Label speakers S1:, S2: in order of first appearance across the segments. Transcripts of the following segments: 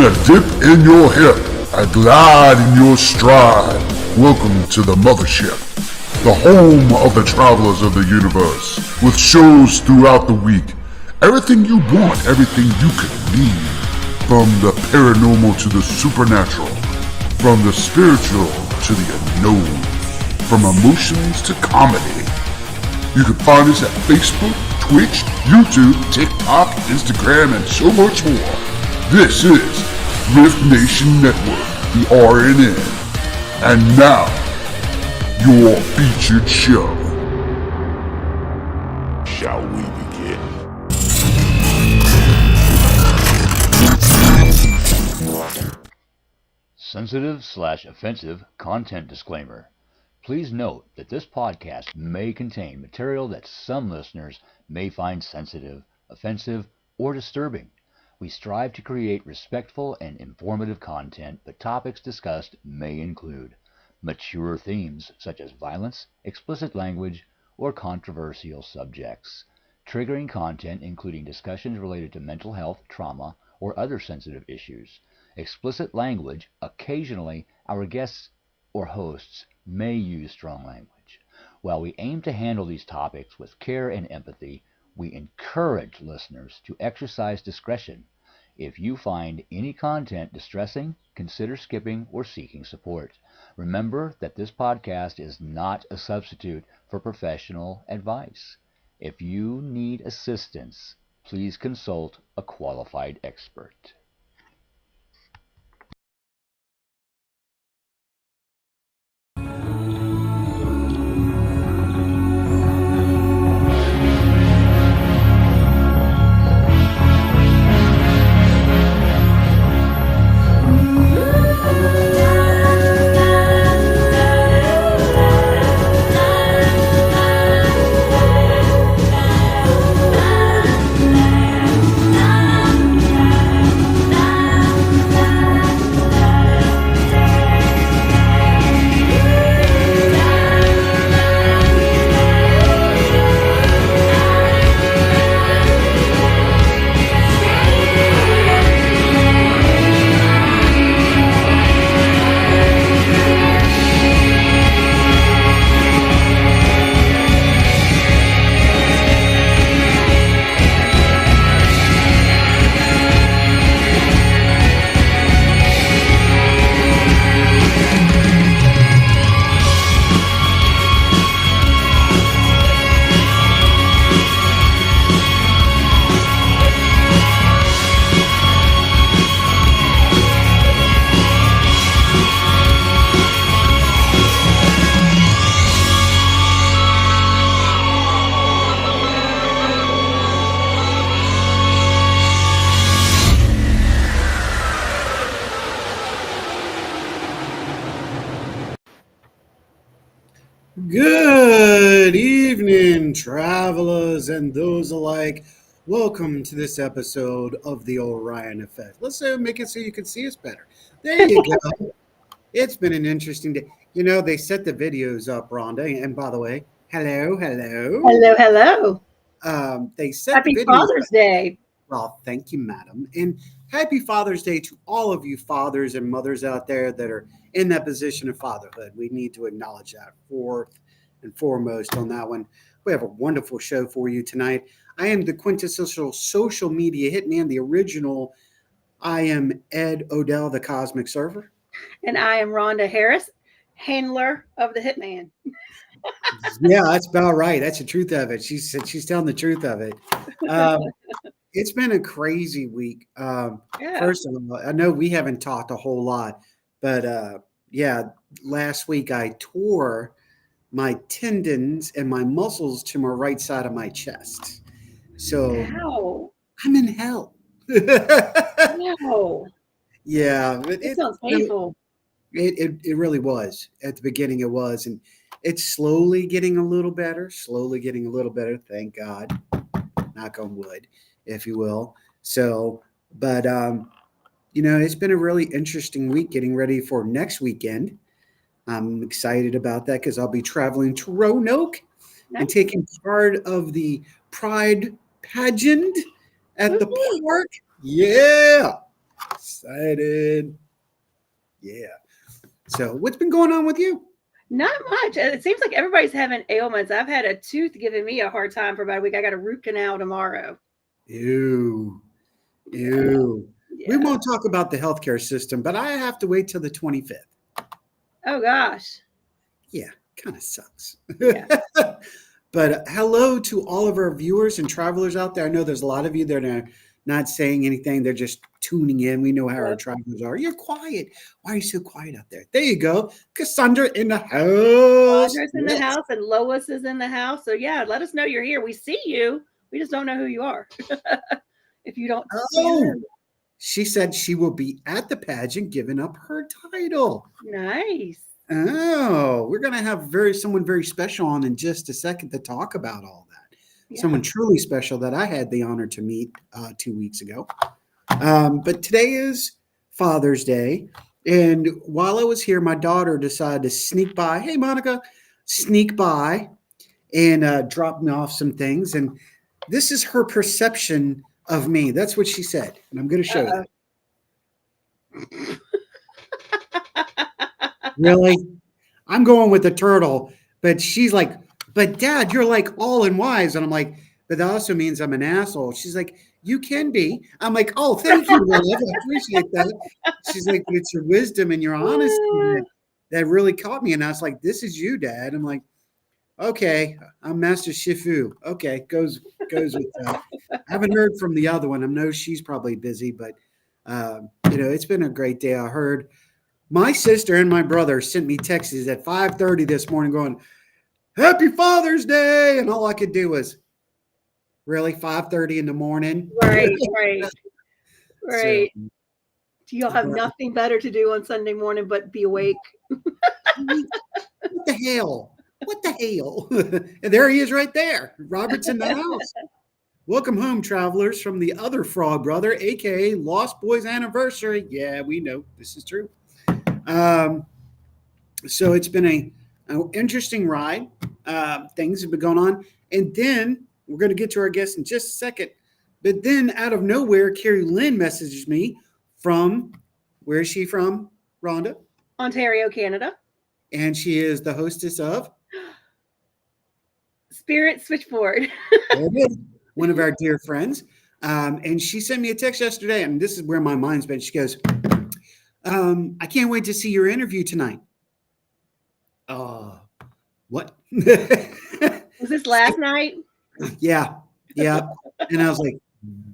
S1: a dip in your hip, a glide in your stride. Welcome to the mothership, the home of the travelers of the universe, with shows throughout the week. Everything you want, everything you could need. From the paranormal to the supernatural, from the spiritual to the unknown, from emotions to comedy. You can find us at Facebook, Twitch, YouTube, TikTok, Instagram, and so much more. This is R.I.F.T Nation Network, the RNN. And now, your featured show. Shall we begin?
S2: Sensitive/offensive content disclaimer. Please note that this podcast may contain material that some listeners may find sensitive, offensive, or disturbing. We strive to create respectful and informative content, but topics discussed may include mature themes such as violence, explicit language, or controversial subjects, triggering content including discussions related to mental health, trauma, or other sensitive issues, explicit language. Occasionally, our guests or hosts may use strong language. While we aim to handle these topics with care and empathy, we encourage listeners to exercise discretion. If you find any content distressing, consider skipping or seeking support. Remember that this podcast is not a substitute for professional advice. If you need assistance, please consult a qualified expert.
S3: Good evening, travelers and those alike. Welcome to this episode of the Orion Effect. Let's make it so you can see us better. There you go. It's been an interesting day. You know, they set the videos up, Rhonda. And by the way, hello. They set
S4: Happy
S3: the videos
S4: Father's Day.
S3: Well, thank you, madam. And happy Father's Day to all of you fathers and mothers out there that are in that position of fatherhood. We need to acknowledge that first and foremost on that one. We have a wonderful show for you tonight. I am the quintessential social media hitman, the original. I am Ed Odell, the Cosmic Server.
S4: And I am Rhonda Harris, handler of the Hitman.
S3: Yeah, that's about right. That's the truth of it. She's telling the truth of it. It's been a crazy week. First of all, I know we haven't talked a whole lot, but last week I tore my tendons and my muscles to my right side of my chest. So I'm in hell.
S4: Wow.
S3: Yeah.
S4: It sounds painful.
S3: It really was. At the beginning it was. And it's slowly getting a little better. Thank God. Knock on wood, if you will. So, but, it's been a really interesting week getting ready for next weekend. I'm excited about that because I'll be traveling to Roanoke and taking part of the Pride pageant at the park. Yeah. Excited. Yeah. So what's been going on with you?
S4: Not much. It seems like everybody's having ailments. I've had a tooth giving me a hard time for about a week. I got a root canal tomorrow.
S3: Ew.
S4: Yeah.
S3: Ew. We
S4: Yeah.
S3: won't talk about the healthcare system, but I have to wait till the 25th.
S4: Oh gosh.
S3: Yeah, kind of sucks.
S4: Yeah.
S3: But hello to all of our viewers and travelers out there. I know there's a lot of you that are not saying anything. They're just tuning in. We know how our travelers are. You're quiet. Why are you so quiet out there? There you go. Cassandra in the house.
S4: Audrey's in the
S3: Yes.
S4: house and Lois is in the house. So yeah, let us know you're here. We see you. We just don't know who you are. If you don't see
S3: Oh,
S4: her.
S3: she said she will be at the pageant giving up her title.
S4: Nice.
S3: Oh, we're going to have someone very special on in just a second to talk about all that.
S4: Yeah.
S3: Someone truly special that I had the honor to meet 2 weeks ago. But today is Father's Day. And while I was here, my daughter decided to sneak by. Hey, Monica, sneak by and drop me off some things. And this is her perception of me. That's what she said. And I'm going to show you. Really? I'm going with the turtle, but she's like, but Dad, you're like all in wise. And I'm like, but that also means I'm an asshole. She's like, you can be. I'm like, oh, thank you, love. I appreciate that. She's like, but it's your wisdom and your honesty that really caught me. And I was like, this is you, Dad. I'm like, okay, I'm Master Shifu. Okay, goes with that. I haven't heard from the other one. I know she's probably busy, but it's been a great day. I heard my sister and my brother sent me texts at 5:30 this morning going, Happy Father's Day. And all I could do was, really, 5:30 in the morning?
S4: Right.
S3: So,
S4: Do y'all have nothing better to do on Sunday morning but be awake?
S3: What the hell? What the hell? And there he is right there. Robert's in the house. Welcome home, travelers, from the other frog brother, a.k.a. Lost Boys Anniversary. Yeah, we know this is true. So it's been an interesting ride. Things have been going on. And then we're going to get to our guest in just a second. But then out of nowhere, Carrie Lynn messages me from, where is she from, Rhonda?
S4: Ontario, Canada.
S3: And she is the hostess of
S4: Spirit Switchboard.
S3: There it is. One of our dear friends. And she sent me a text yesterday, and this is where my mind's been. She goes, I can't wait to see your interview tonight. What?
S4: Was this last night?
S3: Yeah. And I was like,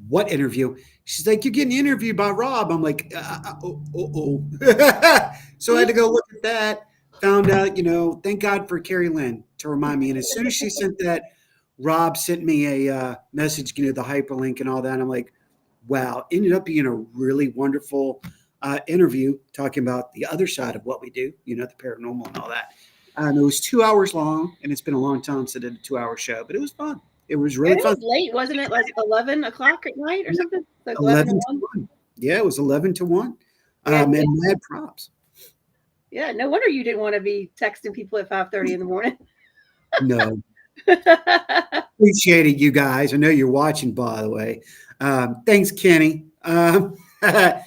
S3: what interview? She's like, you're getting interviewed by Rob. I'm like, So I had to go look at that. Found out, thank God for Carrie Lynn to remind me. And as soon as she sent that, Rob sent me a message, the hyperlink and all that. And I'm like, wow, ended up being a really wonderful interview talking about the other side of what we do, the paranormal and all that. And it was 2 hours long, and it's been a long time since I did a 2-hour show, but it was fun. It was really fun.
S4: It was late, wasn't it? Like 11 o'clock at night or something? Like
S3: 11 to 1. Yeah, it was 11 to 1. And mad props.
S4: Yeah, no wonder you didn't want to be texting people at 5:30 in the morning.
S3: No. Appreciate it, you guys. I know you're watching, by the way. Thanks, Kenny. But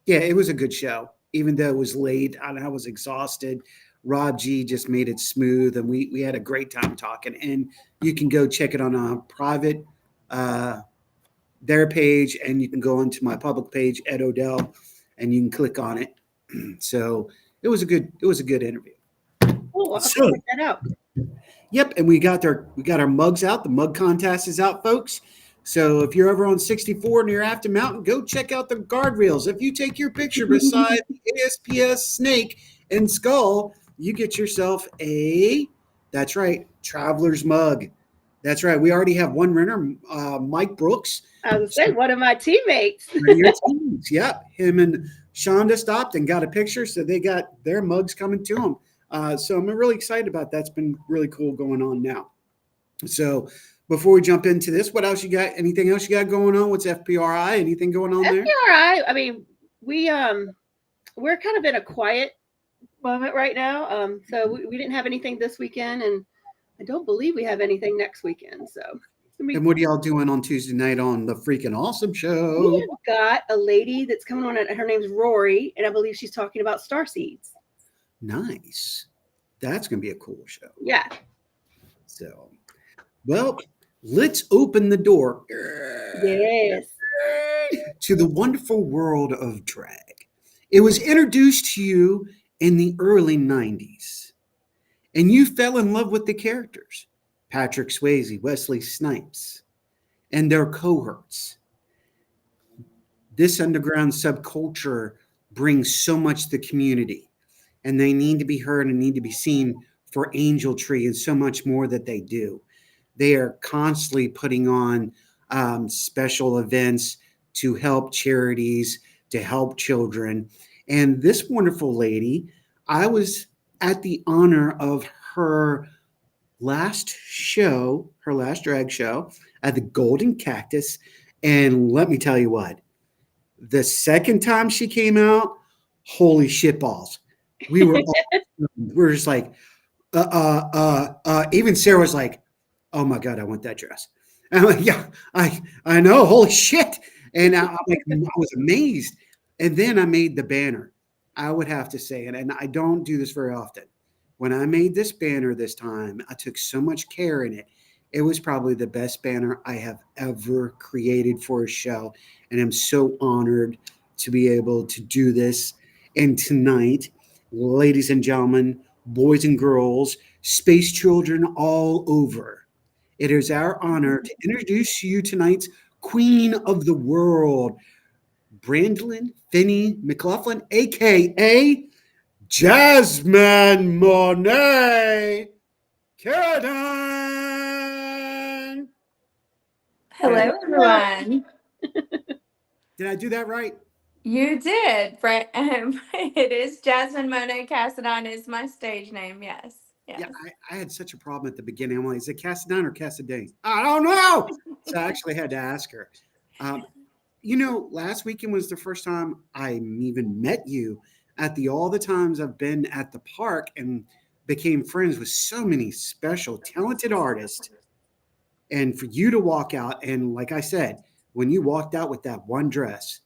S3: it was a good show. Even though it was late and I was exhausted, Rob G just made it smooth, and we had a great time talking. And you can go check it on a private their page, and you can go onto my public page, Ed Odell, and you can click on it. So it was a good interview.
S4: Oh, I'll check that out.
S3: Yep, and we got our mugs out. The mug contest is out, folks. So if you're ever on 64 near Afton Mountain, go check out the guardrails. If you take your picture beside the ASPS snake and skull, you get yourself that's right, Traveler's mug. That's right. We already have one winner, Mike Brooks.
S4: I was saying, one of my teammates.
S3: Yep, him and Shonda stopped and got a picture, so they got their mugs coming to them. So I'm really excited about that. It's been really cool going on now. So before we jump into this, what else you got? Anything else you got going on? What's FPRI? Anything going on there?
S4: FPRI, I mean, we're kind of in a quiet moment right now. So we didn't have anything this weekend, and I don't believe we have anything next weekend. So
S3: And what are y'all doing on Tuesday night on the freaking awesome show?
S4: We have got a lady that's coming on. Her name's Rory, and I believe she's talking about star seeds.
S3: Nice. That's going to be a cool show.
S4: Yeah.
S3: So, well, let's open the door
S4: Yes.
S3: to the wonderful world of drag. It was introduced to you in the early 90s, and you fell in love with the characters, Patrick Swayze, Wesley Snipes, and their cohorts. This underground subculture brings so much to the community, and they need to be heard and need to be seen for Angel Tree and so much more that they do. They are constantly putting on special events to help charities, to help children. And this wonderful lady, I was at the honor of her last show, her last drag show at the Golden Cactus. And let me tell you what, the second time she came out, holy shit balls. We were just like, even Sarah was like, oh my God, I want that dress. And I'm like, yeah, I know, holy shit. And I'm like, I was amazed. And then I made the banner. I would have to say, and I don't do this very often. When I made this banner this time, I took so much care in it. It was probably the best banner I have ever created for a show. And I'm so honored to be able to do this. And tonight, ladies and gentlemen, boys and girls, space children all over, it is our honor to introduce you tonight's Queen of the World, Brandelin Finney McLaughlin, a.k.a. Jazmine Monet Cassadin.
S5: Hello, everyone.
S3: Did I do that right?
S5: You did. It is Jazmine Monet Cassadin is my stage name. Yes.
S3: Yeah, I had such a problem at the beginning. I'm like, is it Cassadin or Cassadin? I don't know. So I actually had to ask her. Last weekend was the first time I even met you at all the times I've been at the park and became friends with so many special, talented artists. And for you to walk out, and like I said, when you walked out with that one dress,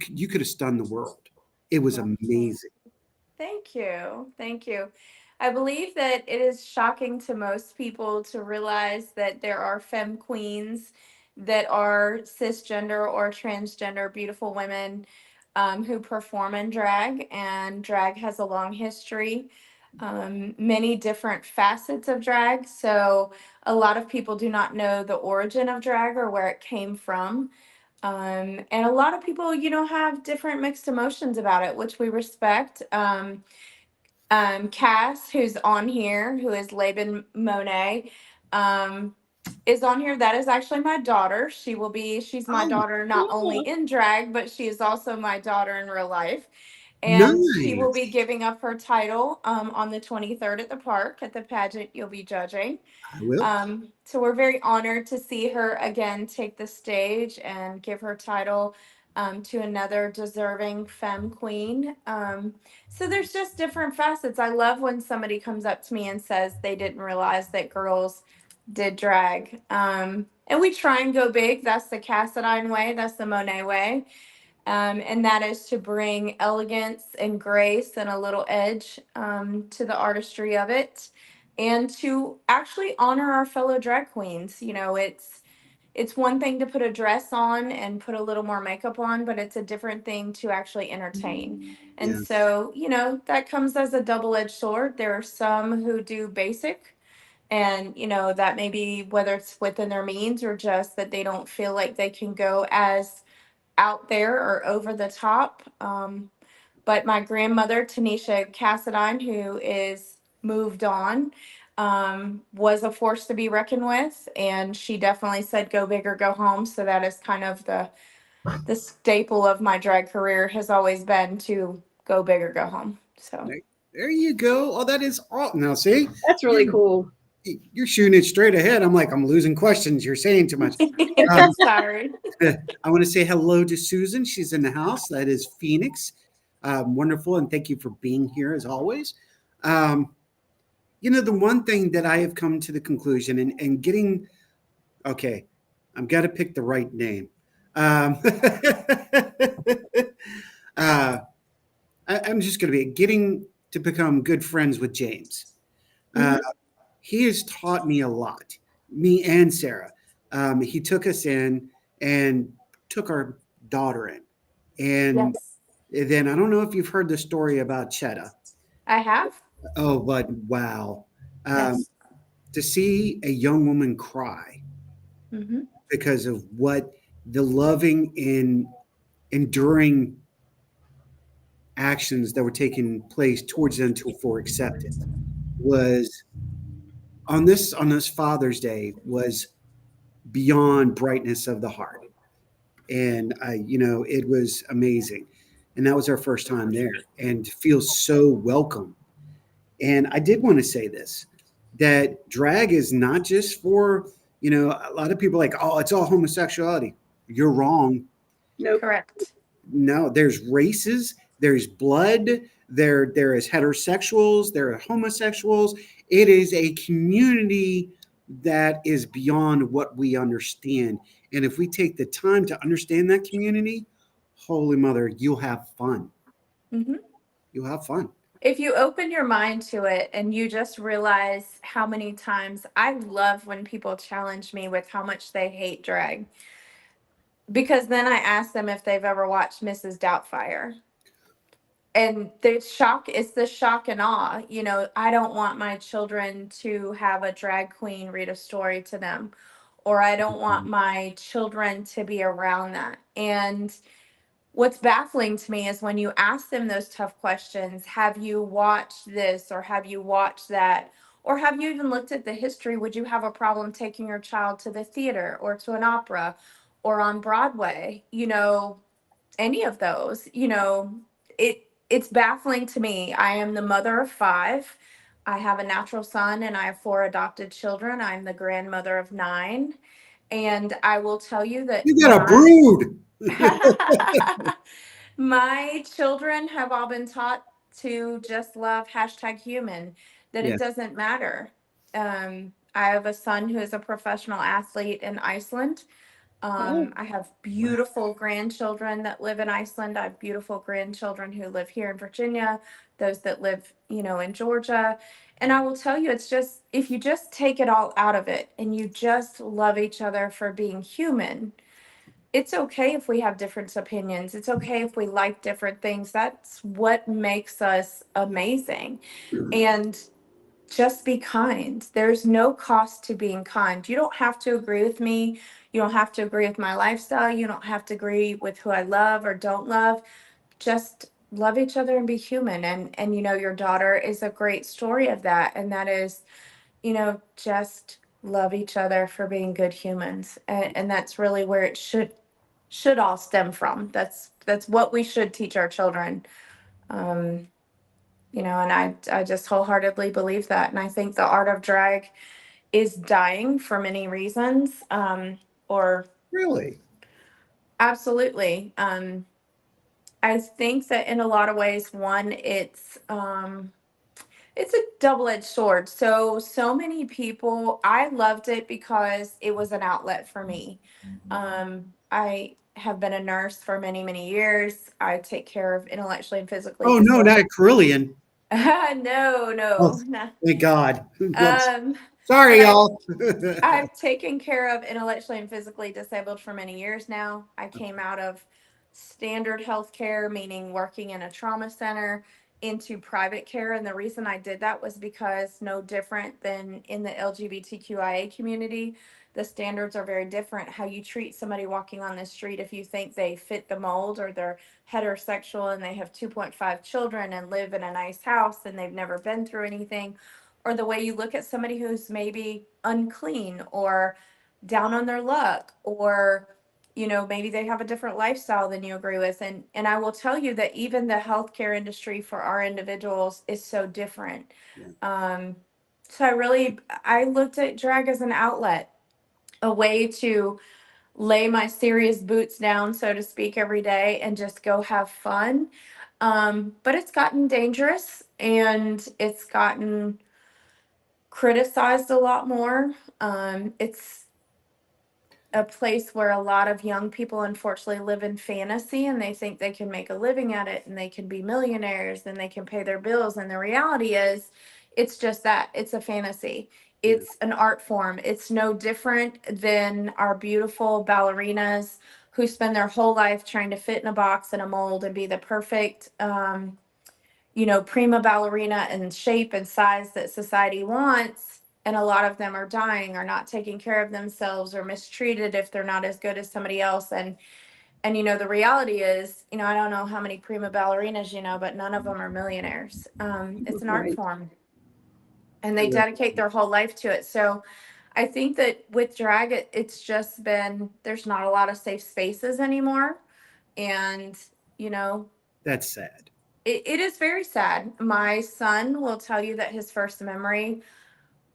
S3: you could have stunned the world. It was amazing.
S5: Thank you. Thank you. I believe that it is shocking to most people to realize that there are femme queens that are cisgender or transgender beautiful women who perform in drag, and drag has a long history, many different facets of drag. So a lot of people do not know the origin of drag or where it came from. And a lot of people, have different mixed emotions about it, which we respect. Cass, who's on here, who is Laban Monet, is on here. That is actually my daughter. She's my daughter not only in drag, but she is also my daughter in real life. And she will be giving up her title on the 23rd at the park at the pageant you'll be judging.
S3: I will.
S5: So we're very honored to see her again take the stage and give her title to another deserving femme queen. So there's just different facets. I love when somebody comes up to me and says they didn't realize that girls did drag. And we try and go big. That's the Cassadine way. That's the Monet way. And that is to bring elegance and grace and a little edge to the artistry of it, and to actually honor our fellow drag queens. It's one thing to put a dress on and put a little more makeup on, but it's a different thing to actually entertain. And
S3: Yes.
S5: so, that comes as a double-edged sword. There are some who do basic, and, that may be whether it's within their means or just that they don't feel like they can go as out there or over the top. But my grandmother, Tanisha Cassadine, who is moved on, was a force to be reckoned with. And she definitely said, go big or go home. So that is kind of the staple of my drag career, has always been to go big or go home. So
S3: there you go. Oh, that is all. Now, see,
S4: That's really cool.
S3: You're shooting it straight ahead. I'm like, I'm losing questions. You're saying too much.
S5: Sorry.
S3: I want to say hello to Susan. She's in the house. That is Phoenix. Wonderful. And thank you for being here as always. The one thing that I have come to the conclusion and getting Okay, I'm got to pick the right name. Um, uh, I'm just going to be getting to become good friends with James. Uh,
S4: Mhm.
S3: he has taught me a lot, me and Sarah. He took us in and took our daughter in. And
S5: Yes,
S3: then I don't know if you've heard the story about Cheddar.
S5: I have.
S3: Oh, but wow. Um,
S5: Yes.
S3: to see a young woman cry
S5: Mm-hmm.
S3: because of what the loving and enduring actions that were taking place towards them for acceptance was on this Father's Day was beyond brightness of the heart. And it was amazing. And that was our first time there and feels so welcome. And I did want to say this, that drag is not just for, a lot of people are like, oh, it's all homosexuality. You're wrong.
S4: Nope.
S5: Correct.
S3: No, there's races, there's blood, there is heterosexuals, there are homosexuals. It is a community that is beyond what we understand. And if we take the time to understand that community, holy mother, you'll have fun.
S5: Mm-hmm.
S3: You'll have fun.
S5: If you open your mind to it and you just realize how many times I love when people challenge me with how much they hate drag, because then I ask them if they've ever watched Mrs. Doubtfire. And the shock is the shock and awe. I don't want my children to have a drag queen read a story to them, or I don't want my children to be around that. And what's baffling to me is when you ask them those tough questions, have you watched this or have you watched that? Or have you even looked at the history? Would you have a problem taking your child to the theater or to an opera or on Broadway? Any of those, it's baffling to me. I am the mother of five. I have a natural son and I have four adopted children. I'm the grandmother of nine. And I will tell you that
S3: You got a brood.
S5: my children have all been taught to just love #human, that it
S3: Yes.
S5: doesn't matter. I have a son who is a professional athlete in Iceland.
S4: Oh,
S5: I have
S3: Wow.
S5: beautiful grandchildren that live in Iceland. I have beautiful grandchildren who live here in Virginia, those that live, in Georgia. And I will tell you, it's just, if you just take it all out of it and you just love each other for being human, it's okay if we have different opinions. It's okay if we like different things. That's what makes us amazing. And just be kind. There's no cost to being kind. You don't have to agree with me. You don't have to agree with my lifestyle. You don't have to agree with who I love or don't love. Just love each other and be human. And your daughter is a great story of that. And that is, just love each other for being good humans. And that's really where it should all stem from. That's what we should teach our children. Um, and I just wholeheartedly believe that. And I think the art of drag is dying for many reasons. Or
S3: Really?
S5: absolutely. I think that in a lot of ways, one, it's a double-edged sword. So many people, I loved it because it was an outlet for me. I have been a nurse for many, many years. I take care of intellectually and physically
S3: Oh, no,
S5: disabled.
S3: not Carillion.
S5: No,
S3: Oh,
S5: no, no.
S3: thank God.
S5: Um,
S3: Sorry,
S5: but
S3: y'all.
S5: I've taken care of intellectually and physically disabled for many years now. I came out of standard healthcare, meaning working in a trauma center, into private care. And the reason I did that was because, no different than in the LGBTQIA community, the standards are very different. How you treat somebody walking on the street, if you think they fit the mold or they're heterosexual and they have 2.5 children and live in a nice house and they've never been through anything, or the way you look at somebody who's maybe unclean or down on their luck, or maybe they have a different lifestyle than you agree with. And I will tell you that even the healthcare industry for our individuals is so different.
S3: Yeah.
S5: um I looked at drag as an outlet, a way to lay my serious boots down, so to speak, every day and just go have fun. But it's gotten dangerous and it's gotten criticized a lot more. It's a place where a lot of young people unfortunately live in fantasy, and they think they can make a living at it and they can be millionaires and they can pay their bills. And the reality is, it's just that it's a fantasy. It's an art form. It's no different than our beautiful ballerinas who spend their whole life trying to fit in a box and a mold and be the perfect, prima ballerina in shape and size that society wants. And a lot of them are dying, or not taking care of themselves, or mistreated if they're not as good as somebody else. And the reality is, I don't know how many prima ballerinas but none of them are millionaires. It's an art
S4: Right.
S5: form, and they dedicate their whole life to it. So I think that with drag, it's just been, there's not a lot of safe spaces anymore. And,
S3: That's sad.
S5: it is very sad. My son will tell you that his first memory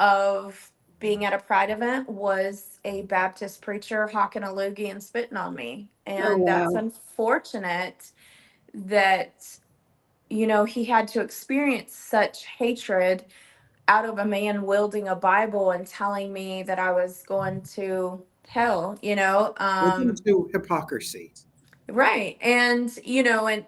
S5: of being at a pride event was a Baptist preacher hawking a loogie and spitting on me.
S4: Oh,
S5: And that's
S4: wow.
S5: unfortunate that, he had to experience such hatred out of a man wielding a Bible and telling me that I was going to hell.
S3: Welcome to hypocrisy.
S5: Right. And,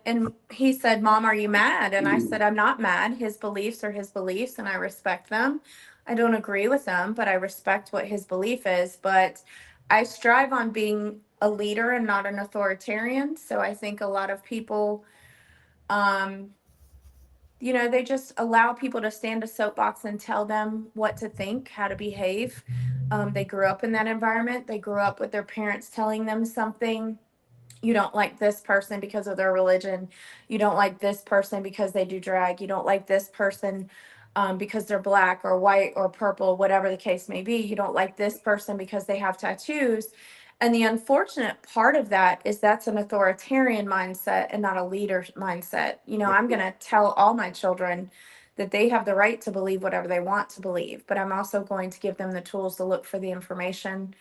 S5: and he said, Mom, are you mad? And I said, I'm not mad. His beliefs are his beliefs, and I respect them. I don't agree with them, but I respect what his belief is. But I strive on being a leader and not an authoritarian. So I think a lot of people, um, they just allow people to stand a soapbox and tell them what to think, how to behave. They grew up in that environment. They grew up with their parents telling them something. You don't like this person because of their religion. You don't like this person because they do drag. You don't like this person because they're black or white or purple, whatever the case may be. You don't like this person because they have tattoos. And the unfortunate part of that is that's an authoritarian mindset and not a leader mindset. I'm going to tell all my children that they have the right to believe whatever they want to believe, but I'm also going to give them the tools to look for the information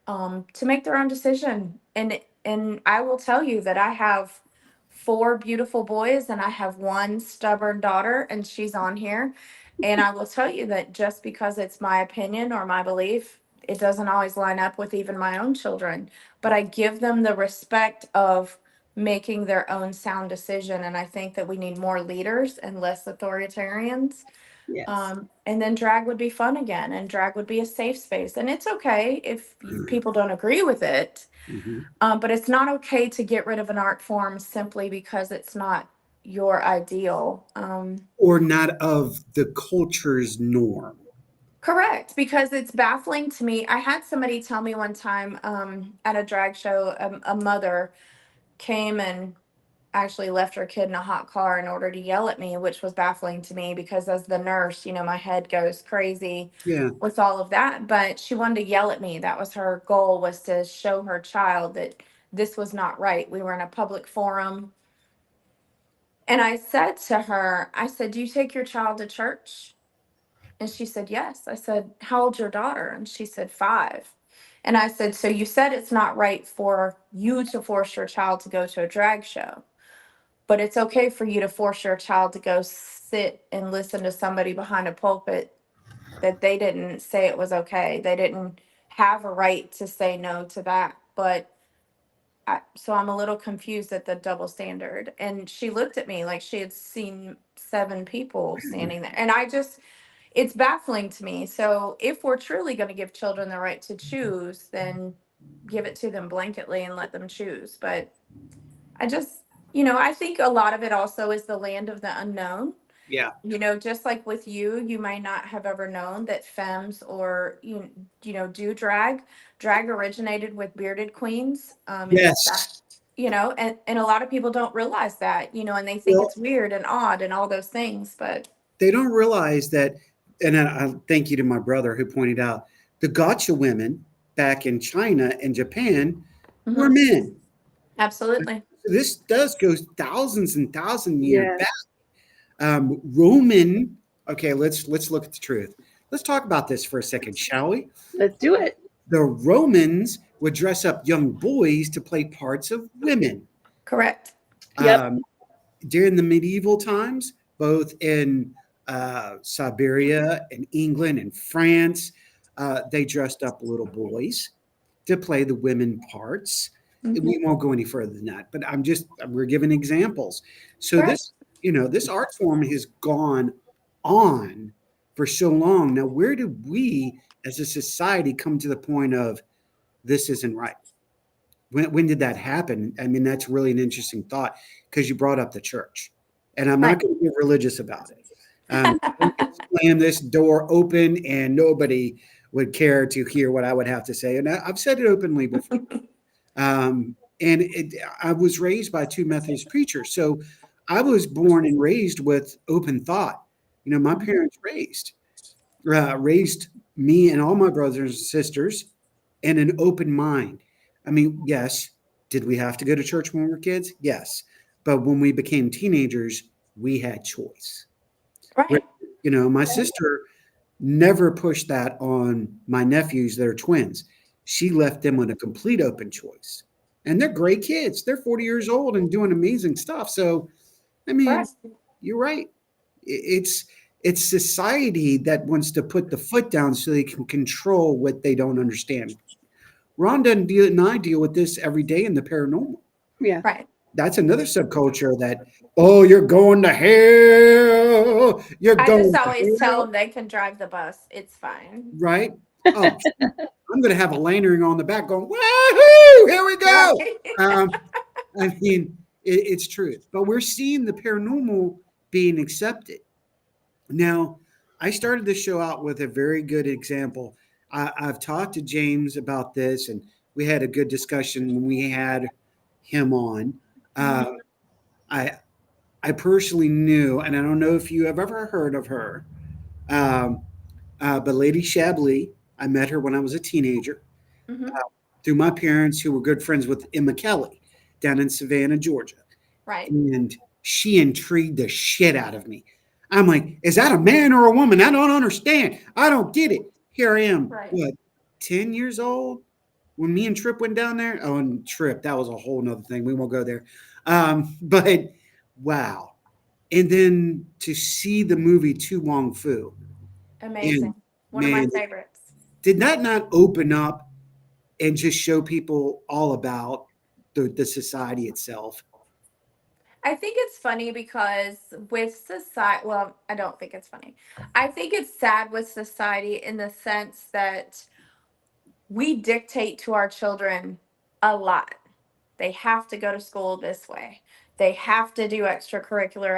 S5: to make their own decision. And I will tell you that I have 4 beautiful boys and I have 1 stubborn daughter, and she's on here. And I will tell you that just because it's my opinion or my belief, it doesn't always line up with even my own children. But I give them the respect of making their own sound decision. And I think that we need more leaders and less authoritarians.
S4: Yes.
S5: And then drag would be fun again, and drag would be a safe space. And it's okay if people don't agree with it,
S3: Mhm.
S5: but it's not okay to get rid of an art form simply because it's not your ideal.
S3: Or not of the culture's norm.
S5: Correct, because it's baffling to me. I had somebody tell me one time at a drag show, a mother came and actually left her kid in a hot car in order to yell at me, which was baffling to me because as the nurse, my head goes crazy
S3: Yeah.
S5: with all of that. But she wanted to yell at me. That was her goal, was to show her child that this was not right. We were in a public forum. And I said to her, I said, do you take your child to church? And she said, yes. I said, how old's your daughter? And she said, 5. And I said, so you said it's not right for you to force your child to go to a drag show, but it's okay for you to force your child to go sit and listen to somebody behind a pulpit that they didn't say it was okay. They didn't have a right to say no to that. But so I'm a little confused at the double standard. And she looked at me like she had seen 7 people standing there. And it's baffling to me. So if we're truly going to give children the right to choose, then give it to them blanketly and let them choose. But I just, I think a lot of it also is the land of the unknown.
S3: Yeah.
S5: Just like with you, you might not have ever known that femmes or do drag. Drag originated with bearded queens. It's that,
S3: Yes.
S5: and a lot of people don't realize that, and they think
S3: Well,
S5: it's weird and odd and all those things. But
S3: they don't realize that, and I thank you to my brother who pointed out the gotcha women back in China and Japan were
S5: mhm,
S3: men.
S5: absolutely.
S3: This does go thousands and thousands of years
S4: Yes.
S3: back. Roman. Okay, let's look at the truth. Let's talk about this for a second, shall we?
S4: Let's do it.
S3: The Romans would dress up young boys to play parts of women.
S5: Correct.
S4: Yep.
S3: During the medieval times, both in Siberia and England and France, they dressed up little boys to play the women parts.
S5: Mhm.
S3: We won't go any further than that, but we're giving examples. So
S5: Right.
S3: this art form has gone on for so long. Now, where do we as a society come to the point of this isn't right? When did that happen? I mean, that's really an interesting thought because you brought up the church, and I'm not
S5: Right.
S3: going to get religious about it. I could slam this door open, and nobody would care to hear what I would have to say. And I've said it openly before. I was raised by two Methodist preachers, so I was born and raised with open thought. My parents raised me and all my brothers and sisters in an open mind. I mean, yes, did we have to go to church when we were kids? Yes. But when we became teenagers, we had choice. Where,
S5: Right.
S3: my sister never pushed that on my nephews that are twins. She left them with a complete open choice. And they're great kids. They're 40 years old and doing amazing stuff. So, I mean,
S5: Right.
S3: you're right. It's society that wants to put the foot down so they can control what they don't understand. Rhonda and I deal with this every day in the paranormal.
S4: Yeah.
S5: Right.
S3: That's another subculture that, oh, you're going to hell. You're
S5: I just
S3: going
S5: always
S3: to
S5: tell
S3: hell.
S5: them they can drive the bus. It's fine.
S3: Right? Oh, I'm going to have a lantern on the back going, woohoo, here we
S5: Right.
S3: go. Um, I mean, it's truth. But we're seeing the paranormal being accepted. Now, I started the show out with a very good example. I've talked to James about this, and we had a good discussion when we had him on.
S5: Mhm.
S3: Uh, I I personally knew, and I don't know if you have ever heard of her, um, but Lady Chablis. I met her when I was a teenager
S5: Mhm.
S3: through my parents, who were good friends with Emma Kelly down in Savannah, Georgia.
S5: Right.
S3: And she intrigued the shit out of me. I'm like, is that a man or a woman? I don't understand. I don't get it. Here I am,
S5: Right.
S3: what, 10 years old when me and Trip went down there? Oh, and Trip, that was a whole nother thing. We won't go there. But wow. And then to see the movie To Wong Foo, and
S5: Amazing. One of my
S3: man,
S5: favorites.
S3: did that not open up and just show people all about the society itself?
S5: I think it's funny because with society, well, I don't think it's funny. I think it's sad with society in the sense that we dictate to our children a lot. They have to go to school this way. They have to do extracurricular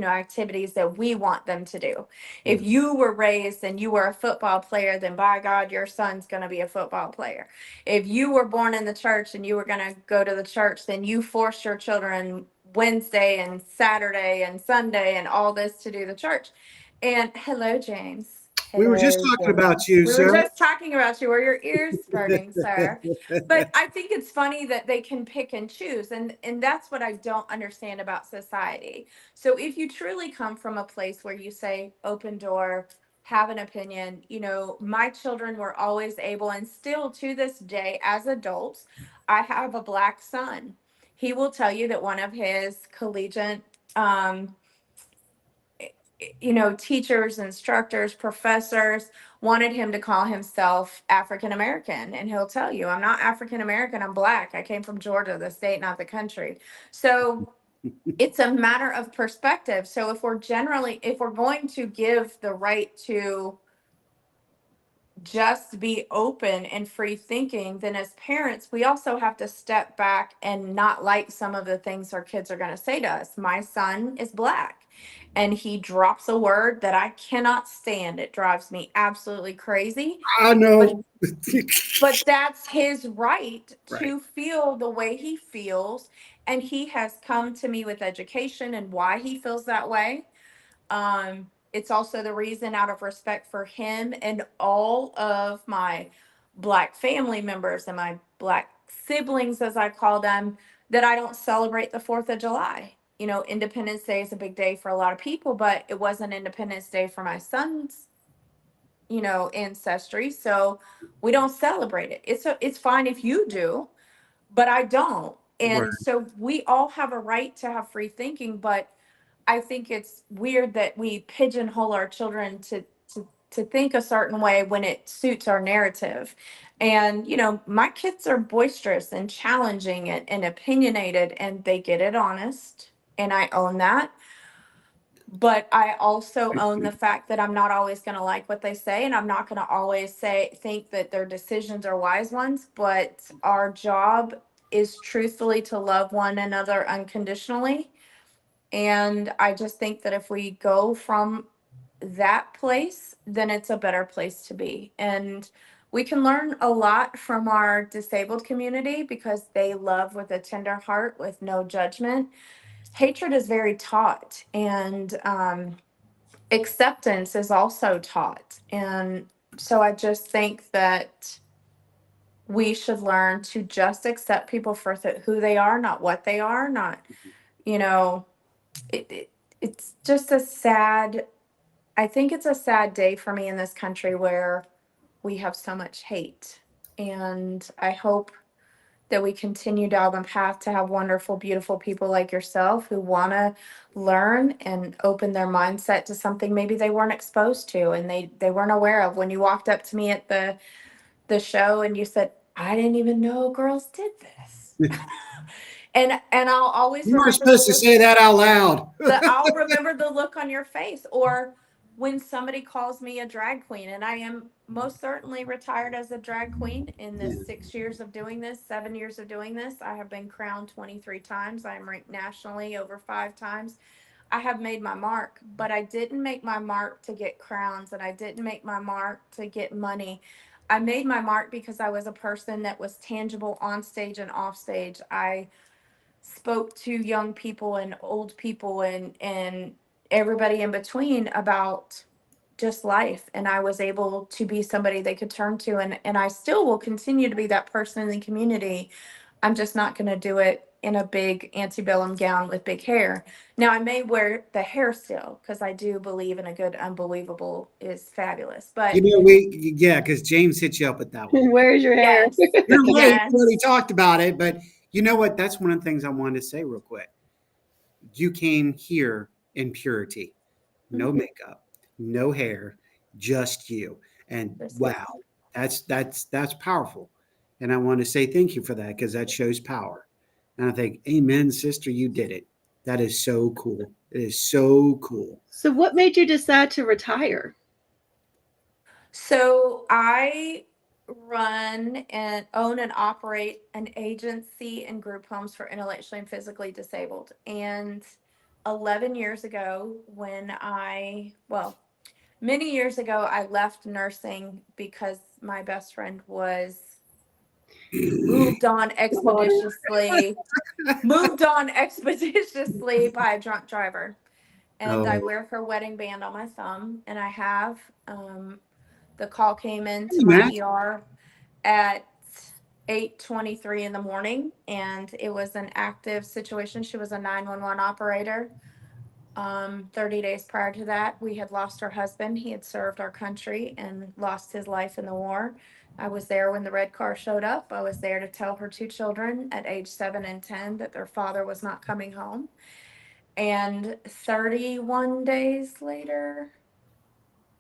S5: activities that we want them to do. If
S3: Right.
S5: you were raised and you were a football player, then by God, your son's going to be a football player. If you were born in the church and you were going to go to the church, then you forced your children Wednesday and Saturday and Sunday and all this to do the church. And hello, James.
S3: We were just
S5: Hello,
S3: talking
S5: James.
S3: about you,
S5: We were
S3: sir.
S5: just talking about you. Were your ears burning, sir? But I think it's funny that they can pick and choose, and that's what I don't understand about society. So if you truly come from a place where you say open door, have an opinion, my children were always able, and still to this day as adults, I have a black son. He will tell you that one of his collegiate um teachers, instructors, professors wanted him to call himself African American. And he'll tell you, I'm not African American, I'm black. I came from Georgia, the state, not the country. So it's a matter of perspective. So if we're going to give the right to just be open and free thinking, then as parents, we also have to step back and not like some of the things our kids are going to say to us. My son is black and he drops a word that I cannot stand. It drives me absolutely crazy.
S3: I
S5: But
S3: know.
S5: but that's his right
S3: Right.
S5: to feel the way he feels, and he has come to me with education and why he feels that way. It's also the reason, out of respect for him and all of my black family members and my black siblings, as I call them, that I don't celebrate the 4th of July. Independence Day is a big day for a lot of people, but it wasn't Independence Day for my son's, ancestry. So we don't celebrate it. It's fine if you do, but I don't.
S3: Right.
S5: And so we all have a right to have free thinking, but I think it's weird that we pigeonhole our children to to think a certain way when it suits our narrative. And, my kids are boisterous and challenging and opinionated, and they get it honest. And I own that. But I also own the fact that I'm not always going to like what they say, and I'm not going to always think that their decisions are wise ones. But our job is truthfully to love one another unconditionally. And I just think that if we go from that place, then it's a better place to be. And we can learn a lot from our disabled community because they love with a tender heart, with no judgment. Hatred is very taught, and acceptance is also taught. And so I just think that we should learn to just accept people for who they are, not what they are, not, you know, it's just a sad, I think it's a sad day for me in this country where we have so much hate. And I hope that we continue down the path to have wonderful, beautiful people like yourself who want to learn and open their mindset to something maybe they weren't exposed to and they weren't aware of. When you walked up to me at the show and you said, I didn't even know girls did this. and I'll always
S3: You weren't
S5: remember
S3: supposed to say that out loud.
S5: I'll remember the look on your face. Or when somebody calls me a drag queen, and I am most certainly retired as a drag queen in the 6 years of doing this, 7 years of doing this. I have been crowned 23 times. I am ranked nationally over 5 times. I have made my mark, but I didn't make my mark to get crowns, and I didn't make my mark to get money. I made my mark because I was a person that was tangible on stage and off stage. I spoke to young people and old people and everybody in between about just life, and I was able to be somebody they could turn to, and I still will continue to be that person in the community. I'm just not going to do it in a big antebellum gown with big hair. Now I may wear the hair still because I do believe in a good unbelievable is fabulous, but
S3: Because James hit you up with that one.
S4: Where's your hair?
S5: yes.
S3: You're right.
S5: Yes.
S3: We already talked about it, but you know what? That's one of the things I wanted to say real quick. You came here in purity, no makeup, no hair, just you. And wow, that's powerful. And I want to say thank you for that because that shows power. And I think, amen, sister, you did it. That is so cool. It is so cool.
S4: So what made you decide to retire?
S5: So I run and own and operate an agency and group homes for intellectually and physically disabled. And 11 years ago, many years ago, I left nursing because my best friend was moved on expeditiously by a drunk driver. And I wear her wedding band on my thumb, and I have. The call came into my ER at 8:23 in the morning, and it was an active situation. She was a 911 operator. 30 days prior to that, we had lost her husband. He had served our country and lost his life in the war. I was there when the red car showed up. I was there to tell her 2 children at age 7 and 10 that their father was not coming home. And 31 days later,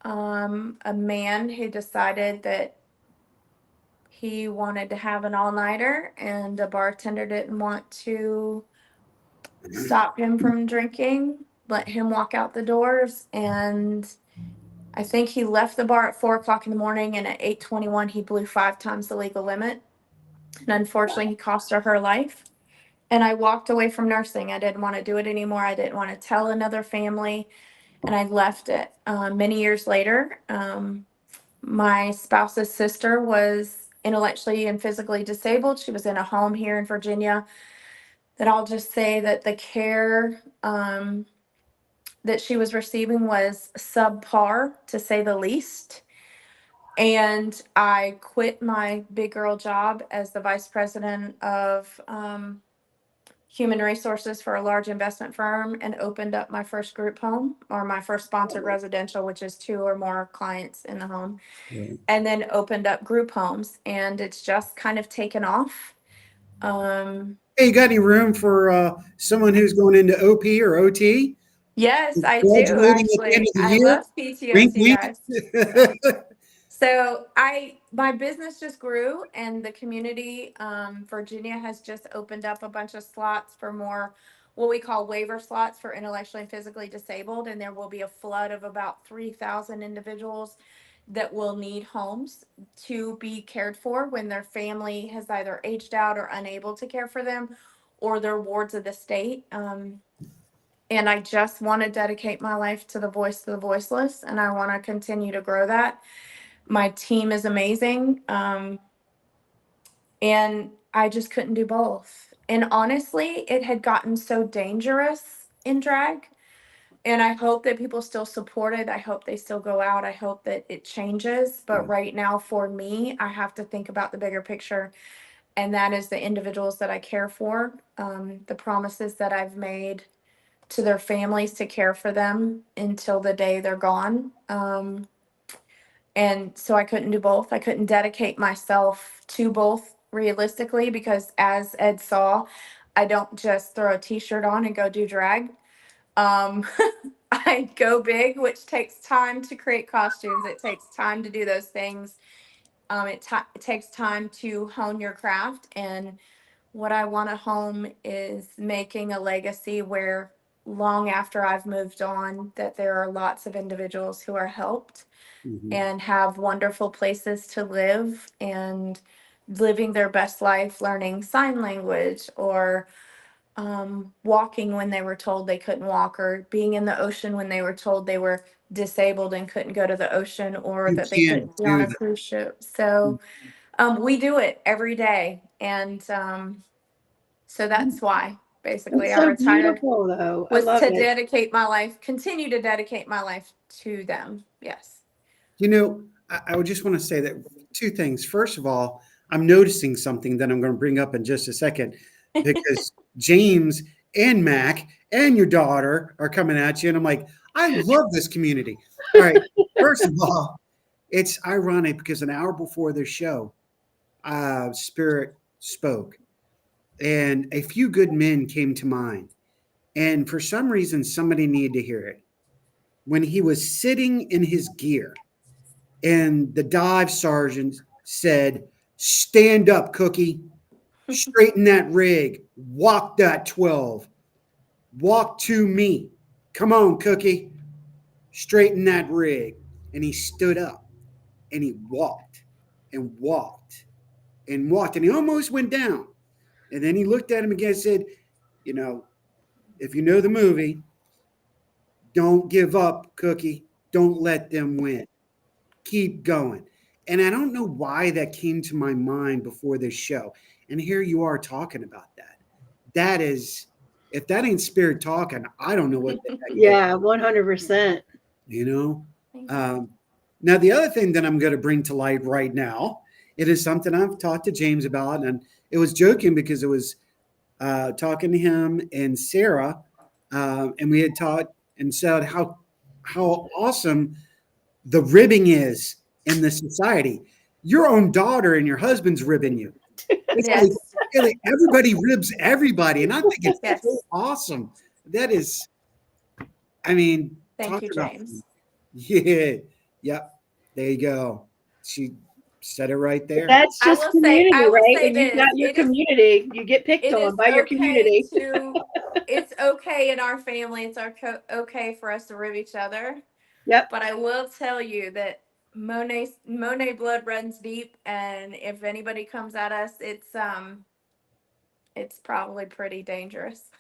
S5: a man who decided that he wanted to have an all-nighter, and a bartender didn't want to stop him from drinking, let him walk out the doors. And I think he left the bar at 4 o'clock in the morning, and at 8:21 he blew 5 times the legal limit. And unfortunately he cost her life. And I walked away from nursing. I didn't want to do it anymore. I didn't want to tell another family, and I left it. Many years later, my spouse's sister was intellectually and physically disabled. She was in a home here in Virginia that I'll just say that the care that she was receiving was subpar, to say the least. And I quit my big girl job as the vice president of human resources for a large investment firm and opened up my first group home, or my first sponsored residential, which is 2 or more clients in the home.
S3: Right.
S5: And then opened up group homes, and it's just kind of taken off.
S3: Hey, you got any room for someone who's going into OP or OT?
S5: Yes, I do
S3: Graduating at the end
S5: actually.
S3: of the
S5: I
S3: year.
S5: love
S3: Wink,
S5: PTOT,
S3: wink.
S5: guys. So my business just grew, and the community, Virginia has just opened up a bunch of slots for more what we call waiver slots for intellectually and physically disabled, and there will be a flood of about 3,000 individuals that will need homes to be cared for when their family has either aged out or unable to care for them, or their wards of the state. And I just want to dedicate my life to the voice of the voiceless, and I want to continue to grow that. My team is amazing. And I just couldn't do both. And honestly, it had gotten so dangerous in drag. And I hope that people still support it. I hope they still go out. I hope that it changes. But right now, for me, I have to think about the bigger picture. And that is the individuals that I care for, the promises that I've made to their families to care for them until the day they're gone. And so I couldn't do both. I couldn't dedicate myself to both realistically because, as Ed saw, I don't just throw a t-shirt on and go do drag. Um, I go big, which takes time to create costumes. It takes time to do those things. It takes time to hone your craft. And what I want to home is making a legacy where long after I've moved on, that there are lots of individuals who are helped
S3: Mhm.
S5: and have wonderful places to live and living their best life, learning sign language or walking when they were told they couldn't walk, or being in the ocean when they were told they were disabled and couldn't go to the ocean, or
S3: You
S5: that they
S3: can't
S5: couldn't be on
S3: do
S5: a cruise ship. So we do it every day. And so that's why basically
S4: It's
S5: I
S4: so
S5: retired,
S4: beautiful, though. I
S5: was
S4: love
S5: to
S4: it.
S5: dedicate my life, continue to dedicate my life to them. Yes.
S3: I would just want to say that two things. First of all, I'm noticing something that I'm going to bring up in just a second because James and Mac and your daughter are coming at you. And I'm like, I love this community. All right. First of all, it's ironic because an hour before the show, Spirit spoke and a few good men came to mind. And for some reason, somebody needed to hear it. When he was sitting in his gear, and the dive sergeant said, "Stand up, Cookie. Straighten that rig. Walk that 12. Walk to me. Come on, Cookie. Straighten that rig." And he stood up and he walked and walked and walked and he almost went down. And then he looked at him again and said, "You know, if you know the movie, don't give up, Cookie. Don't let them win. Keep going." And I don't know why that came to my mind before this show. And here you are talking about that. That is, if that ain't spirit talking, I don't know what the heck is,
S4: Yeah, 100%.
S3: you know?
S5: Thank you.
S3: Um, Now, the other thing that I'm going to bring to light right now, it is something I've talked to James about. And it was joking because it was talking to him and Sarah. And we had taught and said how awesome the ribbing is in the society. Your own daughter and your husband's ribbing you. It's like,
S5: Yes.
S3: really, everybody ribs everybody, and I think it's so
S5: Yes.
S3: awesome. That is, I mean,
S5: Thank
S3: talk
S5: you,
S3: about
S5: James.
S3: yeah, yep. There you go. She said it right
S4: But
S3: there.
S4: that's
S5: I
S4: just
S5: will say,
S4: community,
S5: I will
S4: right?
S5: say
S4: When you've got
S5: this.
S4: your community, you get picked
S5: It
S4: on
S5: is
S4: by your
S5: okay
S4: community.
S5: to, it's okay in our family. It's okay for us to rib each other.
S4: Yep.
S5: But I will tell you that Monet blood runs deep, and if anybody comes at us, it's probably pretty dangerous.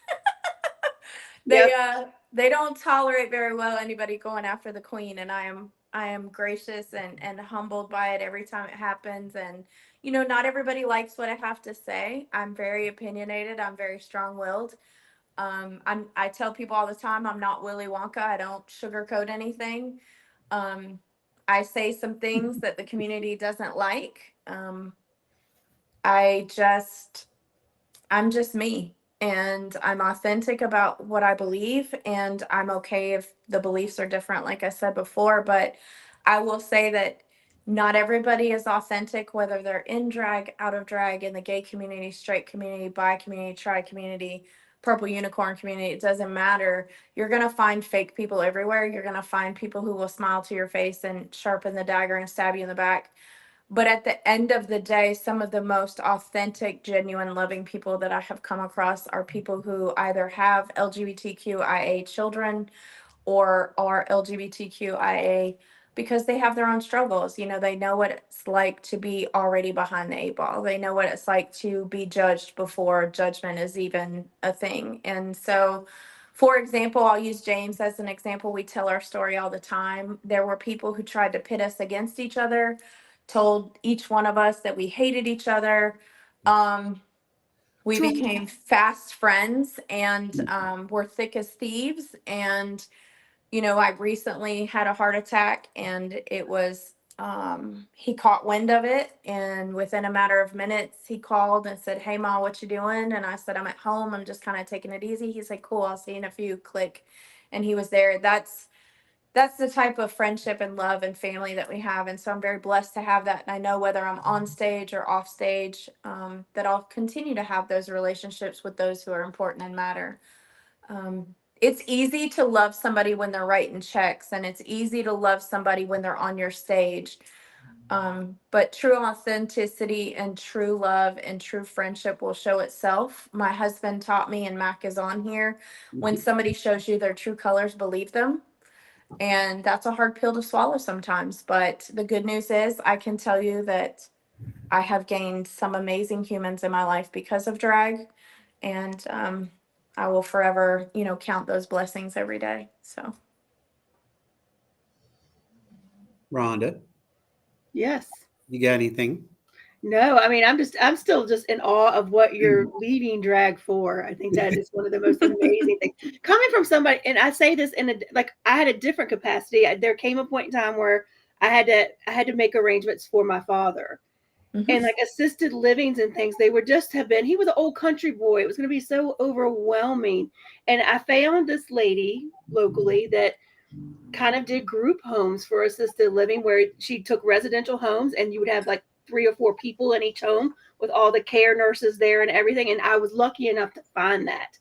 S4: Yep.
S5: They don't tolerate very well anybody going after the queen, and I am gracious and humbled by it every time it happens. And not everybody likes what I have to say. I'm very opinionated. I'm very strong-willed. I tell people all the time I'm not Willy Wonka. I don't sugarcoat anything. Um, I say some things that the community doesn't like. I just I'm just me, and I'm authentic about what I believe, and I'm okay if the beliefs are different, like I said before. But I will say that not everybody is authentic, whether they're in drag, out of drag, in the gay community, straight community, bi community, tri community. purple unicorn community, it doesn't matter. You're going to find fake people everywhere. You're going to find people who will smile to your face and sharpen the dagger and stab you in the back. But at the end of the day, some of the most authentic, genuine, loving people that I have come across are people who either have LGBTQIA children or are LGBTQIA because they have their own struggles. You know, they know what it's like to be already behind the eight ball. They know what it's like to be judged before judgment is even a thing. And so, for example, I'll use James as an example. We tell our story all the time. There were people who tried to pit us against each other, told each one of us that we hated each other. We
S3: True.
S5: became fast friends and were thick as thieves. And you know, I recently had a heart attack and it was, he caught wind of it. And within a matter of minutes, he called and said, "Hey, Ma, what you doing?" And I said, "I'm at home. I'm just kind of taking it easy." He said, "Cool. I'll see you in a few." Click. And he was there. That's the type of friendship and love and family that we have. And so I'm very blessed to have that. And I know whether I'm on stage or off stage, that I'll continue to have those relationships with those who are important and matter. It's easy to love somebody when they're writing checks, and it's easy to love somebody when they're on your stage. But true authenticity and true love and true friendship will show itself. My husband taught me, and Mac is on here, when somebody shows you their true colors, believe them. And that's a hard pill to swallow sometimes. But the good news is, I can tell you that I have gained some amazing humans in my life because of drag. And I will forever, you know, count those blessings every day. So,
S3: Rhonda,
S4: Yes.
S3: you got anything?
S4: No, I mean, I'm still just in awe of what you're leaving drag for. I think that is one of the most amazing things coming from somebody. And I say this in a, like, I had a different capacity. There came a point in time where I had to make arrangements for my father, and like assisted livings and things. They would just have been. He was an old country boy. It was going to be so overwhelming. And I found this lady locally that kind of did group homes for assisted living, where she took residential homes and you would have like 3 or 4 people in each home with all the care nurses there and everything. And I was lucky enough to find that.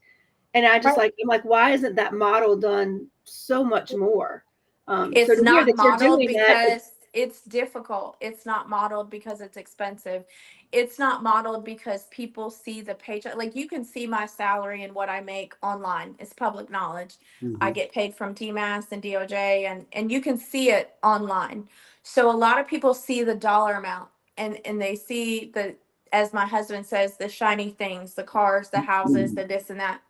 S4: And I just I'm like, why isn't that model done so much more? So
S5: it's
S4: to hear
S5: not
S4: that you're
S5: modeled
S4: doing that,
S5: because it's difficult. It's not modeled because it's expensive. It's not modeled because people see the paycheck. Like, you can see my salary and what I make online. It's public knowledge. I get paid from DMAS and DOJ, and you can see it online. So a lot of people see the dollar amount, and they see the, as my husband says, the shiny things, the cars, the houses, the this and that.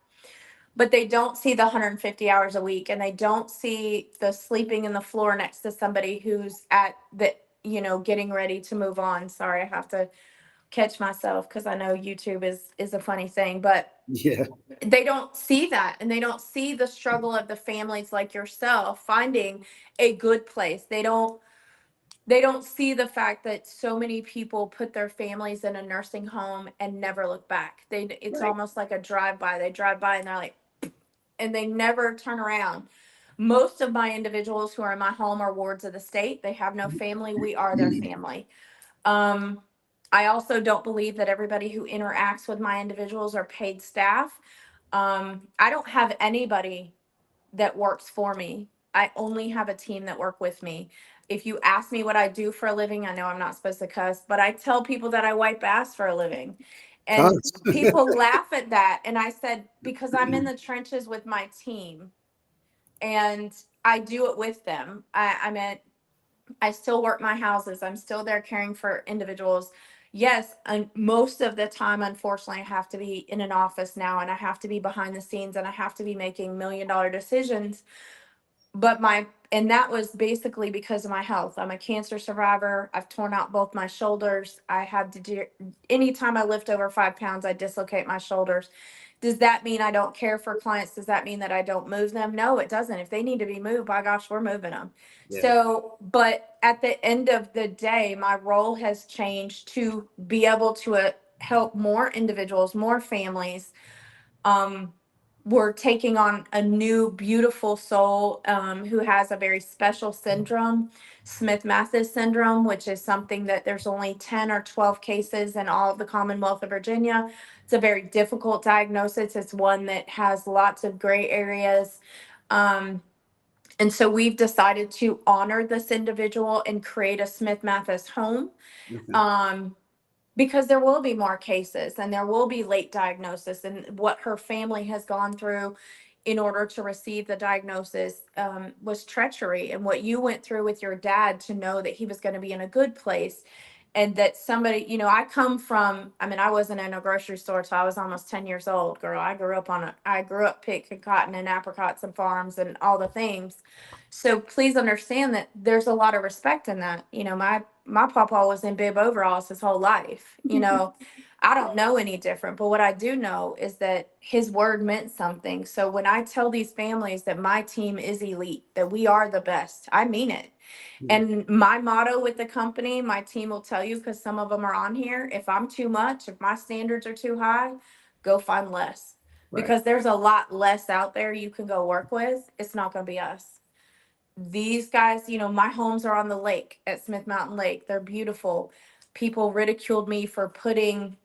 S5: But they don't see the 150 hours a week, and they don't see the sleeping in the floor next to somebody who's at the, you know, getting ready to move on. Sorry, I have to catch myself because I know YouTube is a funny thing, but
S3: Yeah.
S5: they don't see that, and they don't see the struggle of the families like yourself finding a good place. They don't see the fact that so many people put their families in a nursing home and never look back. It's
S4: right.
S5: almost like a drive by. They drive by and they're like, and they never turn around. Most of my individuals who are in my home are wards of the state. They have no family. We are their family. I also don't believe that everybody who interacts with my individuals are paid staff. I don't have anybody that works for me. I only have a team that work with me. If you ask me what I do for a living, I know I'm not supposed to cuss, but I tell people that I wipe ass for a living. And
S3: Cuss.
S5: people laugh at that. And I said, because I'm in the trenches with my team and I do it with them. I still work my houses. I'm still there caring for individuals. Yes, and most of the time, unfortunately, I have to be in an office now, and I have to be behind the scenes, and I have to be making $1 million decisions. But and that was basically because of my health. I'm a cancer survivor. I've torn out both my shoulders. I had to do, anytime I lift over 5 pounds, I dislocate my shoulders. Does that mean I don't care for clients? Does that mean that I don't move them? No, it doesn't. If they need to be moved, by gosh, we're moving them.
S3: Yeah.
S5: So, but at the end of the day, my role has changed to be able to help more individuals, more families, we're taking on a new beautiful soul who has a very special syndrome, Smith-Mathis syndrome, which is something that there's only 10 or 12 cases in all of the Commonwealth of Virginia. It's a very difficult diagnosis. It's one that has lots of gray areas. And so we've decided to honor this individual and create a Smith-Mathis home. Because there will be more cases and there will be late diagnosis, and what her family has gone through in order to receive the diagnosis was treachery. And what you went through with your dad to know that he was going to be in a good place, and that somebody, I come from, I wasn't in a grocery store till I was almost 10 years old, girl. I grew up picking cotton and apricots and farms and all the things. So please understand that there's a lot of respect in that. My papa was in bib overalls his whole life. I don't know any different, but what I do know is that his word meant something. So when I tell these families that my team is elite, that we are the best, I mean it. And my motto with the company, my team will tell you, because some of them are on here, if I'm too much, if my standards are too high, go find less.
S3: Right.
S5: Because there's a lot less out there you can go work with. It's not going to be us. These guys, my homes are on the lake at Smith Mountain Lake. They're beautiful. People ridiculed me for putting,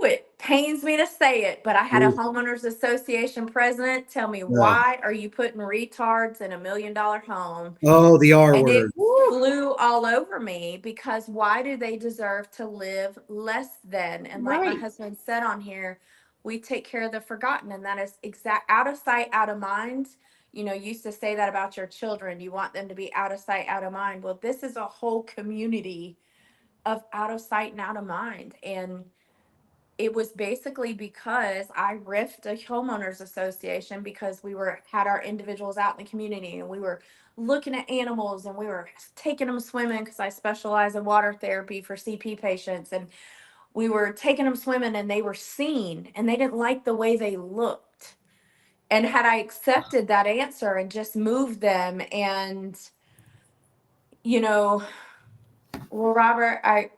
S5: it pains me to say it, but I had a homeowners association president tell me, why are you putting retards in $1 million home?
S3: Oh, the R
S5: And it
S3: word.
S5: flew all over me, because why do they deserve to live less than? And like my
S4: Right.
S5: husband said on here, we take care of the forgotten, and that is out of sight, out of mind. Used to say that about your children. You want them to be out of sight, out of mind. Well, this is a whole community of out of sight and out of mind. And it was basically because I riffed a homeowners association, because we had our individuals out in the community, and we were looking at animals, and we were taking them swimming, because I specialize in water therapy for CP patients. And we were taking them swimming, and they were seen, and they didn't like the way they looked. And had I accepted that answer and just moved them, and, well, Robert, I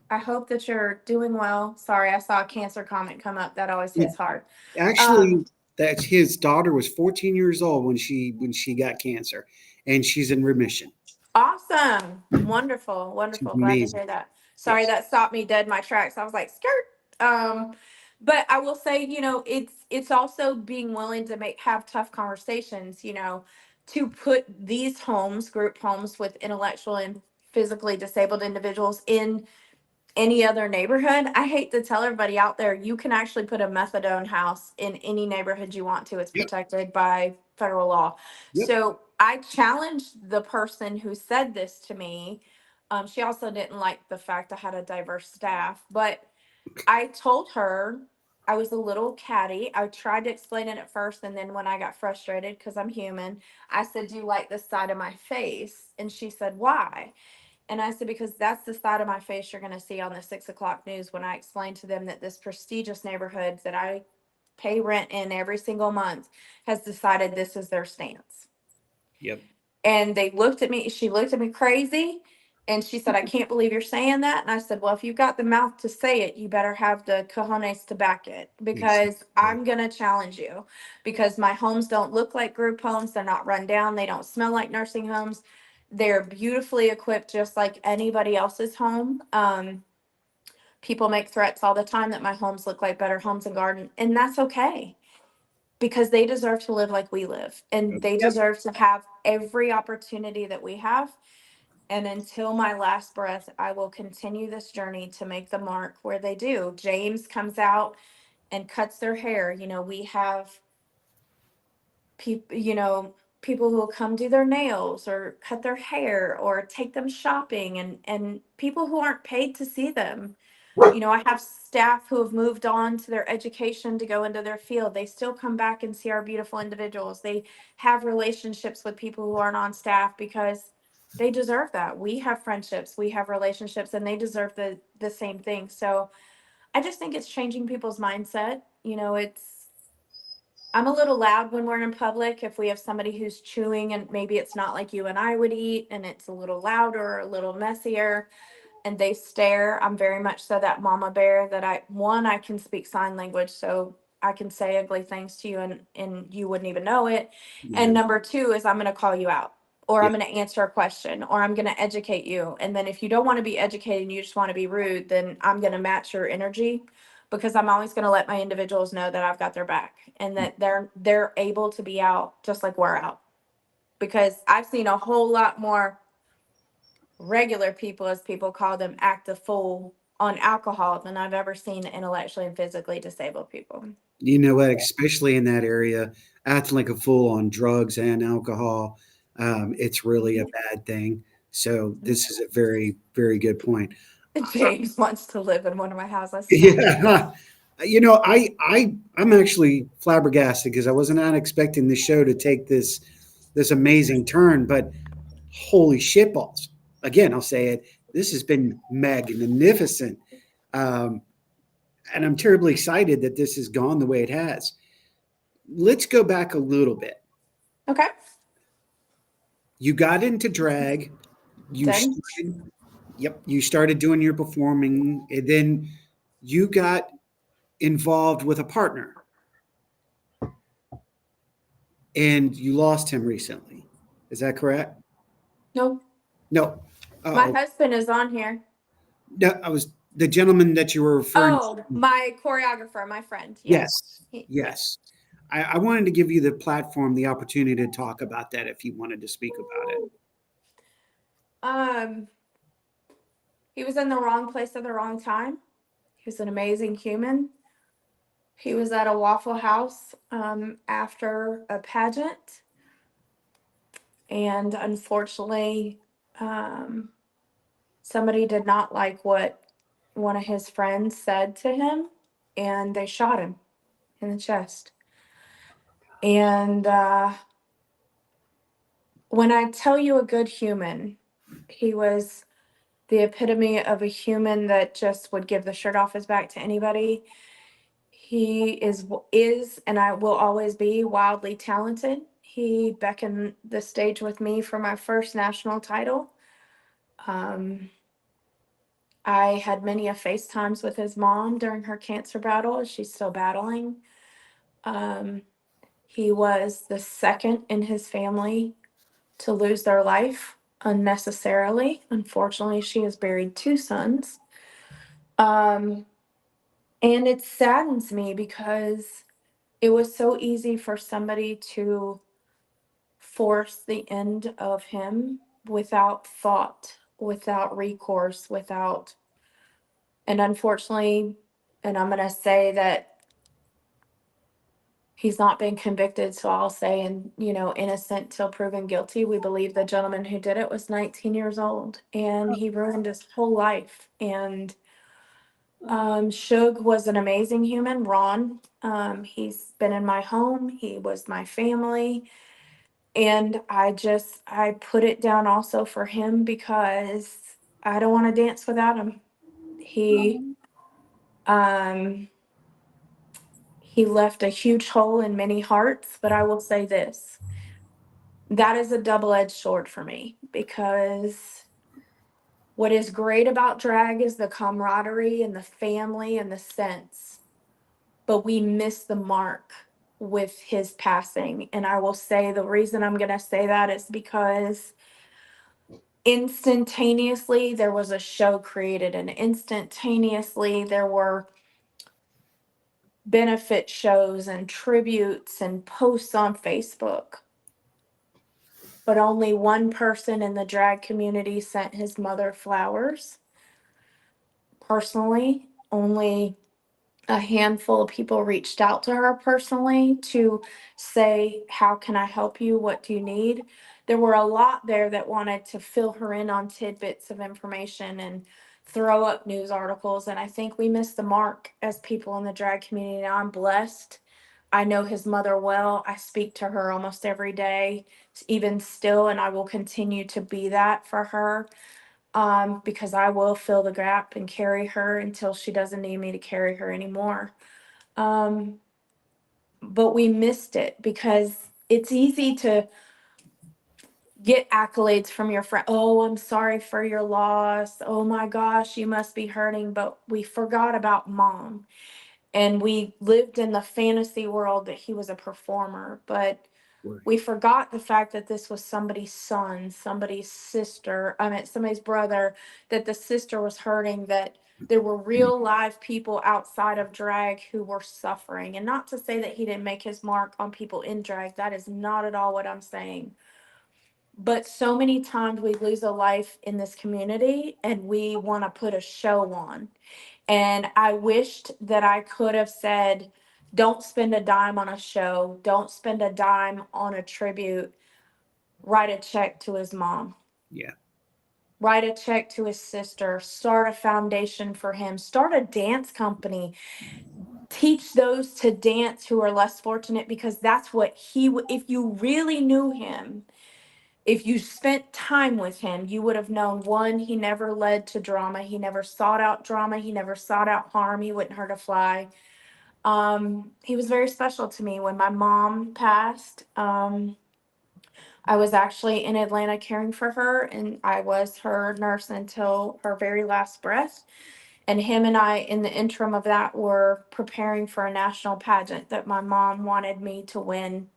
S5: hope that you're doing well. Sorry, I saw a cancer comment come up. That always hits hard.
S3: Actually, that's his daughter was 14 years old when she got cancer, and she's in remission.
S5: Awesome. Wonderful.
S3: She's
S5: Wonderful. Glad to
S3: amazing.
S5: hear that. Sorry,
S3: Yes.
S5: that stopped me dead in my tracks. I was like, skirt. But I will say, it's also being willing to have tough conversations, to put these group homes with intellectual and physically disabled individuals in any other neighborhood. I hate to tell everybody out there, you can actually put a methadone house in any neighborhood you want to. It's
S3: Yep.
S5: protected by federal law.
S3: Yep.
S5: So I challenged the person who said this to me. She also didn't like the fact I had a diverse staff, but I told her I was a little catty. I tried to explain it at first, and then when I got frustrated, because I'm human, I said, "Do you like this side of my face?" And she said, "Why?" And I said, because that's the side of my face you're going to see on the 6 o'clock news when I explain to them that this prestigious neighborhood that I pay rent in every single month has decided this is their stance.
S3: Yep.
S5: And she looked at me crazy, and she said, "I can't believe you're saying that." And I said, "Well, if you've got the mouth to say it, you better have the cojones to back it, because I'm going to challenge you, because my homes don't look like group homes. They're not run down. They don't smell like nursing homes. They're beautifully equipped, just like anybody else's home." People make threats all the time that my homes look like Better Homes and Garden, and that's okay, because they deserve to live like we live, and they
S3: Yep.
S5: deserve to have every opportunity that we have. And until my last breath, I will continue this journey to make the mark where they do. James comes out and cuts their hair. We have people who will come do their nails or cut their hair or take them shopping, and people who aren't paid to see them. I have staff who have moved on to their education to go into their field. They still come back and see our beautiful individuals. They have relationships with people who aren't on staff, because they deserve that. We have friendships, we have relationships, and they deserve the same thing. So I just think it's changing people's mindset. I'm a little loud when we're in public. If we have somebody who's chewing, and maybe it's not like you and I would eat, and it's a little louder, a little messier, and they stare, I'm very much so that mama bear that I can speak sign language. So I can say ugly things to you and you wouldn't even know it.
S3: Yeah.
S5: And number two is I'm going to call you out, or I'm
S3: Yeah.
S5: going to answer a question, or I'm going to educate you. And then if you don't want to be educated and you just want to be rude, then I'm going to match your energy, because I'm always going to let my individuals know that I've got their back and that they're able to be out just like we're out. Because I've seen a whole lot more regular people, as people call them, act a fool on alcohol than I've ever seen intellectually and physically disabled people.
S3: You know what? Especially in that area, acting like a fool on drugs and alcohol, it's really a bad thing. So this is a very, very good point.
S5: James wants to live in one of my houses.
S3: Yeah. You know, I'm actually flabbergasted because I was not expecting the show to take this amazing turn, but holy shitballs. Again, I'll say it. This has been magnificent. Um, and I'm terribly excited that this has gone the way it has. Let's go back a little bit.
S5: Okay.
S3: You got into drag. You
S5: Did.
S3: started, yep, you started doing your performing, and then you got involved with a partner, and you lost him recently. Is that correct?
S5: Nope.
S3: No.
S5: My
S3: Oh,
S5: husband is on here.
S3: no, I was the gentleman that you were referring
S5: Oh,
S3: to.
S5: my choreographer, my friend.
S3: Yes,
S5: Yes.
S3: yes. I wanted to give you the platform, the opportunity to talk about that if you wanted to speak about it.
S5: Um, he was in the wrong place at the wrong time. He was an amazing human. He was at a Waffle House after a pageant, and unfortunately, um, somebody did not like what one of his friends said to him, and they shot him in the chest. And when I tell you a good human, he was the epitome of a human that just would give the shirt off his back to anybody. He is and I will always be wildly talented. He beckoned the stage with me for my first national title. I had many a FaceTimes with his mom during her cancer battle. She's still battling. Um, he was the second in his family to lose their life unnecessarily. Unfortunately, she has buried two sons. And it saddens me because it was so easy for somebody to force the end of him without thought, without recourse, without, and unfortunately, and I'm going to say that he's not been convicted, so I'll say, and innocent till proven guilty. We believe the gentleman who did it was 19 years old, and he ruined his whole life. And Suge was an amazing human. Ron, he's been in my home. He was my family. And I put it down also for him because I don't want to dance without him. Um, he left a huge hole in many hearts, but I will say this. That is a double-edged sword for me, because what is great about drag is the camaraderie and the family and the sense, but we missed the mark with his passing. And I will say the reason I'm going to say that is because instantaneously there was a show created, and instantaneously there were benefit shows and tributes and posts on Facebook. But only one person in the drag community sent his mother flowers. Personally, only a handful of people reached out to her personally to say, how can I help you? What do you need? There were a lot there that wanted to fill her in on tidbits of information and throw up news articles. And I think we missed the mark as people in the drag community. Now, I'm blessed. I know his mother well. I speak to her almost every day, even still, and I will continue to be that for her, because I will fill the gap and carry her until she doesn't need me to carry her anymore. But we missed it because it's easy to get accolades from your friend. Oh, I'm sorry for your loss. Oh my gosh, you must be hurting. But we forgot about mom. And we lived in the fantasy world that he was a performer, but
S3: Right.
S5: we forgot the fact that this was somebody's son, somebody's sister, somebody's brother, that the sister was hurting, that there were real live people outside of drag who were suffering. And not to say that he didn't make his mark on people in drag, that is not at all what I'm saying. But so many times we lose a life in this community and we want to put a show on. And I wished that I could have said, don't spend a dime on a show, don't spend a dime on a tribute, write a check to his mom.
S3: Yeah.
S5: Write a check to his sister, start a foundation for him, start a dance company, teach those to dance who are less fortunate, because that's what if you really knew him, if you spent time with him, you would have known, one, he never led to drama. He never sought out drama. He never sought out harm. He wouldn't hurt a fly. He was very special to me. When my mom passed, I was actually in Atlanta caring for her, and I was her nurse until her very last breath. And him and I, in the interim of that, were preparing for a national pageant that my mom wanted me to win.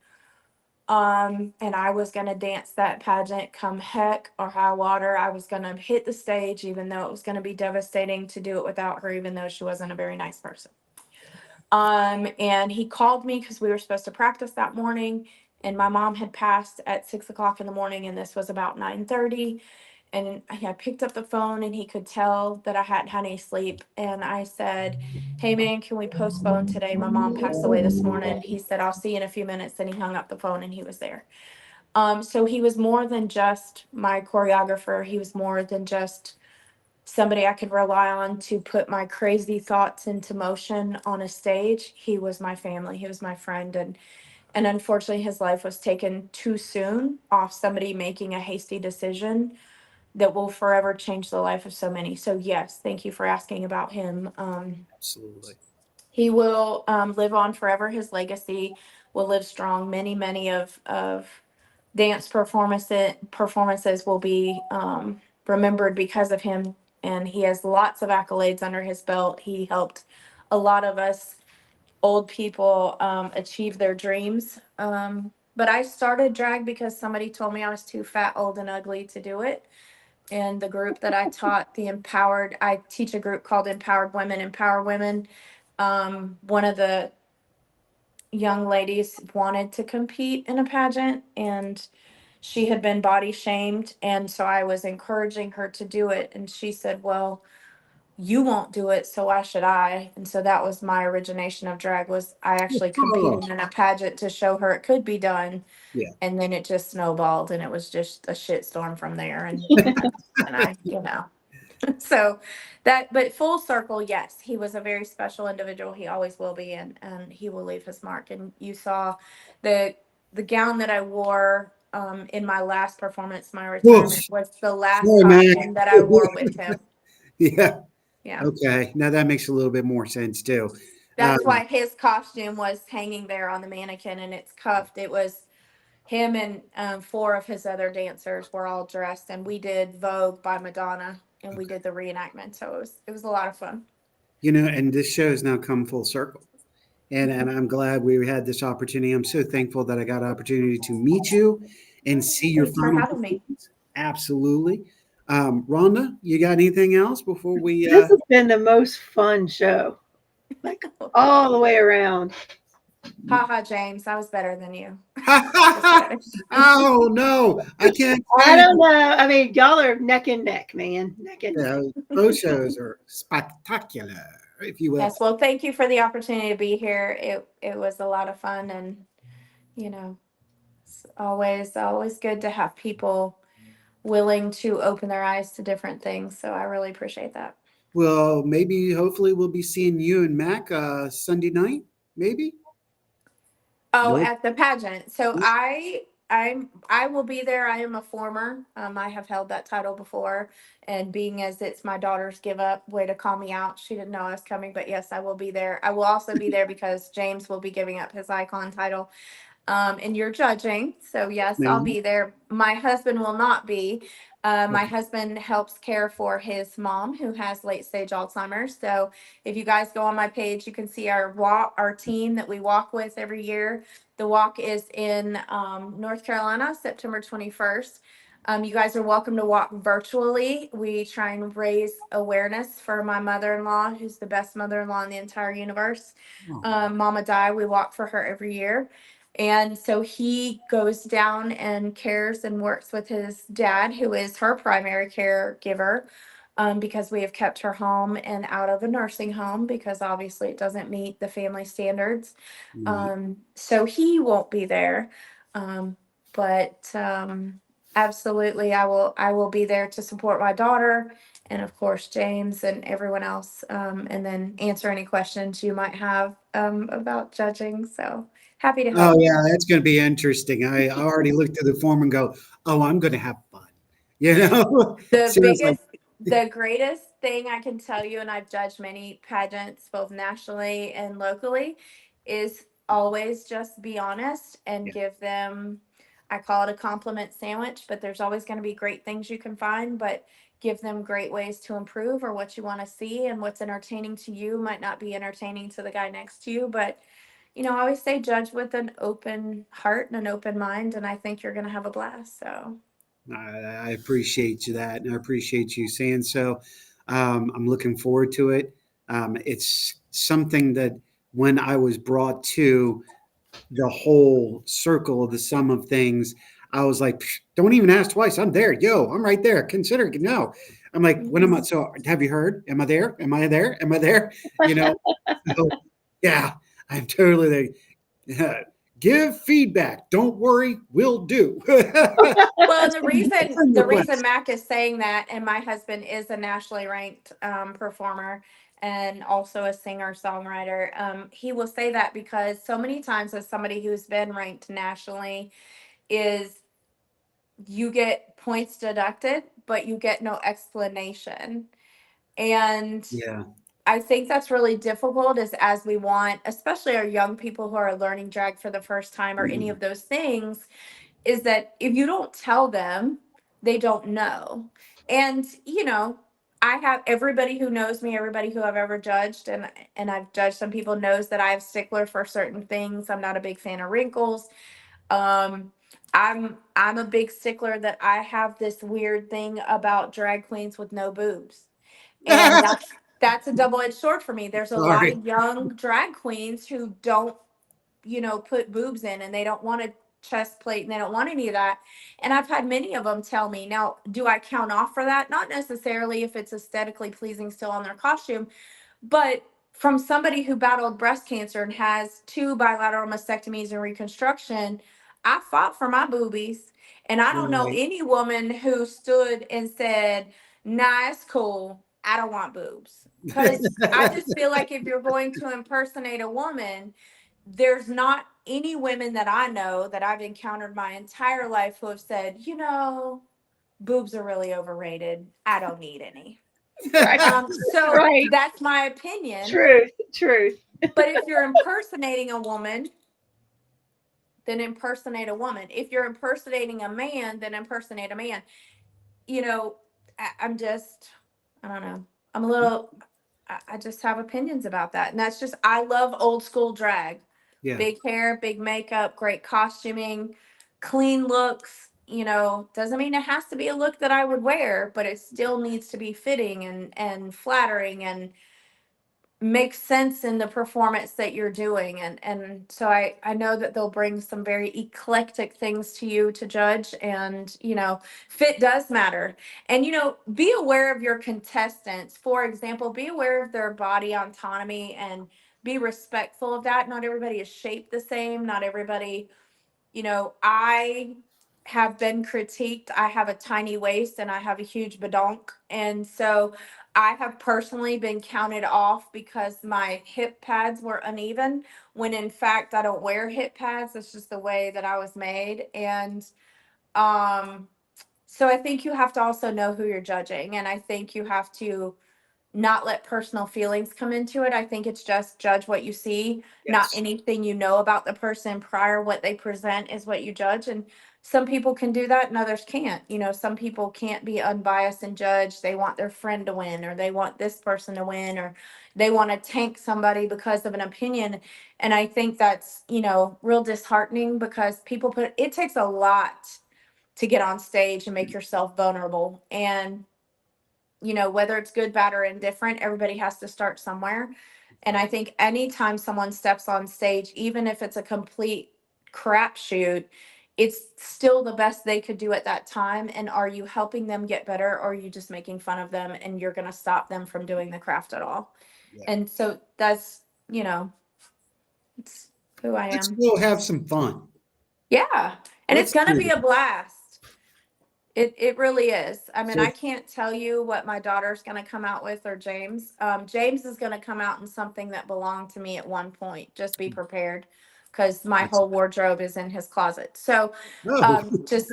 S5: And I was gonna dance that pageant come heck or high water. I was gonna hit the stage, even though it was gonna be devastating to do it without her, even though she wasn't a very nice person. And he called me because we were supposed to practice that morning, and my mom had passed at 6 o'clock in the morning, and this was about 9:30. And I picked up the phone, and he could tell that I hadn't had any sleep. And I said, "Hey man, can we postpone today? My mom passed away this morning." He said, "I'll see you in a few minutes." Then he hung up the phone, and he was there. So he was more than just my choreographer. He was more than just somebody I could rely on to put my crazy thoughts into motion on a stage. He was my family. He was my friend. And unfortunately, his life was taken too soon off somebody making a hasty decision that will forever change the life of so many. So yes, thank you for asking about him.
S3: Absolutely.
S5: He will live on forever. His legacy will live strong. Many of dance performances will be remembered because of him. And he has lots of accolades under his belt. He helped a lot of us old people achieve their dreams. But I started drag because somebody told me I was too fat, old, and ugly to do it. And the group that I taught, I teach a group called Empowered Women, Empower Women. One of the young ladies wanted to compete in a pageant, and she had been body shamed. And so I was encouraging her to do it. And she said, "Well, you won't do it, so why should I?" And so that was my origination of drag, was I actually
S3: Oh,
S5: competed in a pageant to show her it could be done.
S3: yeah.
S5: And then it just snowballed, and it was just a shitstorm from there. And I. So but full circle, yes, he was a very special individual. He always will be, and he will leave his mark. And you saw the gown that I wore in my last performance, my retirement,
S3: Whoosh.
S5: was the last
S3: Sorry, man.
S5: costume that I wore with him.
S3: Yeah.
S5: Yeah.
S3: Okay. Now that makes a little bit more sense too.
S5: That's why his costume was hanging there on the mannequin, and it's cuffed. It was him and four of his other dancers were all dressed, and we did Vogue by Madonna, and we did the reenactment. So it was a lot of fun.
S3: And this show has now come full circle. And I'm glad we had this opportunity. I'm so thankful that I got an opportunity to meet you and see your
S5: Thanks for
S3: final
S5: having me.
S3: performance. Absolutely. Rhonda, you got anything else before we
S4: This has been the most fun show, like all the way around.
S5: Haha, James, I was better than you.
S3: Oh no, I can't
S4: I
S3: say
S4: don't know. I mean, y'all are neck and neck, man. Neck and neck.
S3: those shows are spectacular, if you will.
S5: Yes, well, thank you for the opportunity to be here. It was a lot of fun, and it's always good to have people willing to open their eyes to different things. So I really appreciate that.
S3: Well, maybe hopefully we'll be seeing you and Mac Sunday night, maybe.
S5: Oh,
S3: Nope.
S5: at the pageant. So I will be there. I am a former. I have held that title before, and being as it's my daughter's give up, way to call me out. She didn't know I was coming, but yes, I will be there. I will also be there because James will be giving up his icon title. And you're judging. So yes, I'll
S3: Ma'am.
S5: be there. My husband will not be. My husband helps care for his mom who has late stage Alzheimer's. So if you guys go on my page, you can see our team that we walk with every year. The walk is in North Carolina, September 21st. You guys are welcome to walk virtually. We try and raise awareness for my mother-in-law, who's the best mother-in-law in the entire universe.
S3: Oh,
S5: Mama Di, we walk for her every year. And so he goes down and cares and works with his dad, who is her primary caregiver, because we have kept her home and out of a nursing home because obviously it doesn't meet the family standards.
S3: right.
S5: So he won't be there. But absolutely, I will be there to support my daughter and of course James and everyone else, and then answer any questions you might have about judging. So happy to
S3: Oh
S5: help.
S3: yeah, that's going to be interesting. I already looked at the form and go, oh, I'm going to have fun. You know,
S5: The
S3: sounds like
S5: biggest, the greatest thing I can tell you, and I've judged many pageants both nationally and locally, is always just be honest and
S3: yeah.
S5: give them, I call it a compliment sandwich, but there's always going to be great things you can find, but give them great ways to improve or what you want to see, and what's entertaining to you might not be entertaining to the guy next to you. But I always say judge with an open heart and an open mind, and I think you're going to have a blast. So
S3: I appreciate you that, and I appreciate you saying so. I'm looking forward to it. It's something that when I was brought to the whole circle of the sum of things, I was like, "Psh, don't even ask twice. I'm there. Yo, I'm right there. Consider it. No. I'm like, when am I?
S5: mhm.
S3: So have you heard? Am I there? Am I there? Am I there? You know, so yeah, I'm totally there. Yeah. Give feedback. Don't worry, we'll do.
S5: Well, and
S3: That's
S5: the
S3: my
S5: reason
S3: friend
S5: the reason
S3: request.
S5: Mac is saying that, and my husband is a nationally ranked performer and also a singer songwriter. He will say that because so many times, as somebody who's been ranked nationally, is you get points deducted, but you get no explanation. And
S3: Yeah.
S5: I think that's really difficult is as we want, especially our young people who are learning drag for the first time or any of those things, is that if you don't tell them, they don't know. And I have everybody who knows me, everybody who I've ever judged, and I've judged some people knows that I have stickler for certain things. I'm not a big fan of wrinkles. Um, I'm a big stickler that I have this weird thing about drag queens with no boobs. And that's a double-edged sword for me. There's a lot
S3: Sorry.
S5: of young drag queens who don't put boobs in, and they don't want a chest plate and they don't want any of that. And I've had many of them tell me, now, do I count off for that? Not necessarily if it's aesthetically pleasing still on their costume, but from somebody who battled breast cancer and has two bilateral mastectomies and reconstruction, I fought for my boobies. And I don't know
S3: Right.
S5: any woman who stood and said, nah, it's cool. I don't want boobs. Because I just feel like if you're going to impersonate a woman, there's not any women that I know that I've encountered my entire life who have said, boobs are really overrated. I don't need any.
S4: Right.
S5: So
S4: Right.
S5: that's my opinion.
S4: Truth. Truth.
S5: But if you're impersonating a woman, then impersonate a woman. If you're impersonating a man, then impersonate a man. You know, I'm just, I don't know. I'm a little, I just have opinions about that. And that's just, I love old school drag.
S3: Yeah.
S5: Big hair, big makeup, great costuming, clean looks. Doesn't mean it has to be a look that I would wear, but it still needs to be fitting and flattering and make sense in the performance that you're doing. And so I know that they'll bring some very eclectic things to you to judge. And fit does matter. And be aware of your contestants. For example, be aware of their body autonomy and be respectful of that. Not everybody is shaped the same. Not everybody, I have been critiqued. I have a tiny waist and I have a huge badonk. And so I have personally been counted off because my hip pads were uneven, when in fact I don't wear hip pads. It's just the way that I was made. And um, so I think you have to also know who you're judging. And I think you have to not let personal feelings come into it. I think it's just judge what you see, not
S3: Yes.
S5: anything you know about the person prior. What they present is what you judge. And some people can do that and others can't. You know, some people can't be unbiased and judge. They want their friend to win, or they want this person to win, or they want to tank somebody because of an opinion. And I think that's, you know, real disheartening because people put it takes a lot to get on stage and make yourself vulnerable. And you know, whether it's good, bad, or indifferent, everybody has to start somewhere. And I think anytime someone steps on stage, even if it's a complete crapshoot, it's still the best they could do at that time. And are you helping them get better, or are you just making fun of them and you're going to stop them from doing the craft at all?
S3: Yeah.
S5: And so that's, you know, it's who I
S3: Let's
S5: am.
S3: go have some fun.
S5: Yeah. And
S3: Let's
S5: it's going to
S3: do
S5: be
S3: it.
S5: a blast. It really is. I mean,
S3: So-
S5: I can't tell you what my daughter's going to come out with, or James. James is going to come out in something that belonged to me at one point. Just be prepared, because my whole wardrobe is in his closet. So
S3: Oh,
S5: just,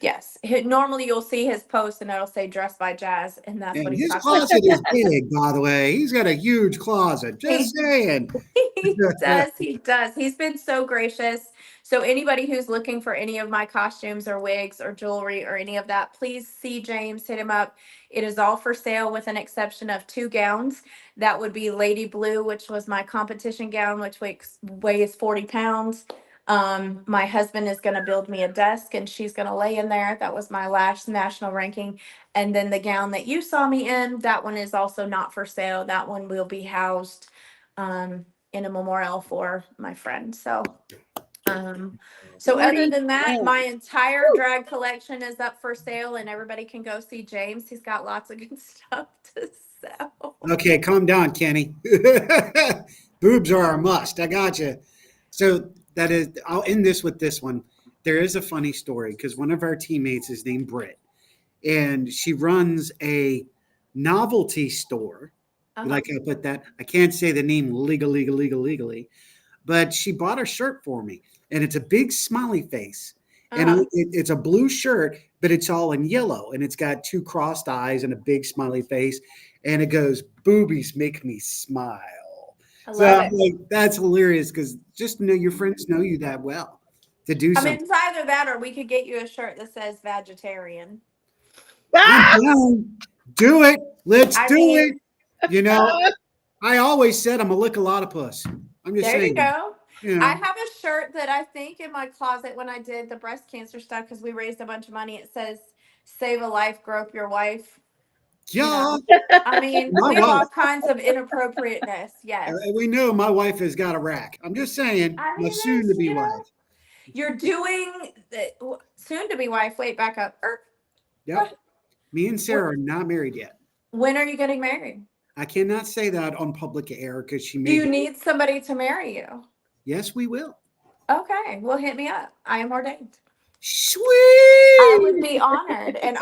S5: yes. Normally you'll see his post and it'll say dressed by Jazz, and that's
S3: and
S5: what he's
S3: his
S5: talking about.
S3: closet is big, by the way. He's got a huge closet. Just saying.
S5: He does. He does. He's been so gracious. So anybody who's looking for any of my costumes or wigs or jewelry or any of that, please see James, hit him up. It is all for sale with an exception of 2 gowns. That would be Lady Blue, which was my competition gown, which weighs 40 pounds. My husband is going to build me a desk and she's going to lay in there. That was my last national ranking. And then the gown that you saw me in, that one is also not for sale. That one will be housed in a memorial for my friend. So other than that, my entire drag collection is up for sale and everybody can go see James. He's got lots of good stuff to sell.
S3: Okay, calm down, Kenny. Boobs are a must. I got you. So that is, I'll end this with this one. There is a funny story because one of our teammates is named Britt, and she runs a novelty store. Like I put that, I can't say the name legally, but she bought a shirt for me, and it's a big smiley face, and it's a blue shirt, but it's all in yellow, and it's got 2 crossed eyes and a big smiley face, and it goes, "Boobies make me smile."
S5: I
S3: So
S5: love
S3: I'm
S5: it.
S3: like, that's hilarious because just know your friends know you that well to do
S5: I
S3: something.
S5: mean, it's either that or we could get you a shirt that says vegetarian.
S3: I'm down. Do it. Let's
S5: I
S3: do
S5: mean,
S3: it. You know, I always said I'm a lick a lot of puss. I'm just
S5: there you
S3: saying.
S5: go.
S3: You
S5: I
S3: know,
S5: have a shirt that I think in my closet when I did the breast cancer stuff, because we raised a bunch of money. It says, "Save a life, grope your wife." You
S3: yeah,
S5: know, I mean,
S3: my
S5: we have
S3: wife.
S5: all kinds of inappropriateness. Yes.
S3: We know my wife has got a rack. I'm just saying,
S5: I
S3: my
S5: mean,
S3: soon to
S5: there's,
S3: be
S5: you know,
S3: wife.
S5: you're doing the soon to be wife. Wait, back up.
S3: Yep. Me and Sarah are not married yet.
S5: When are you getting married?
S3: I cannot say that on public air because she
S5: Do
S3: may.
S5: you need somebody to marry you?
S3: Yes, we will.
S5: Okay, well, hit me up. I am ordained.
S3: Sweet.
S5: I would be honored. And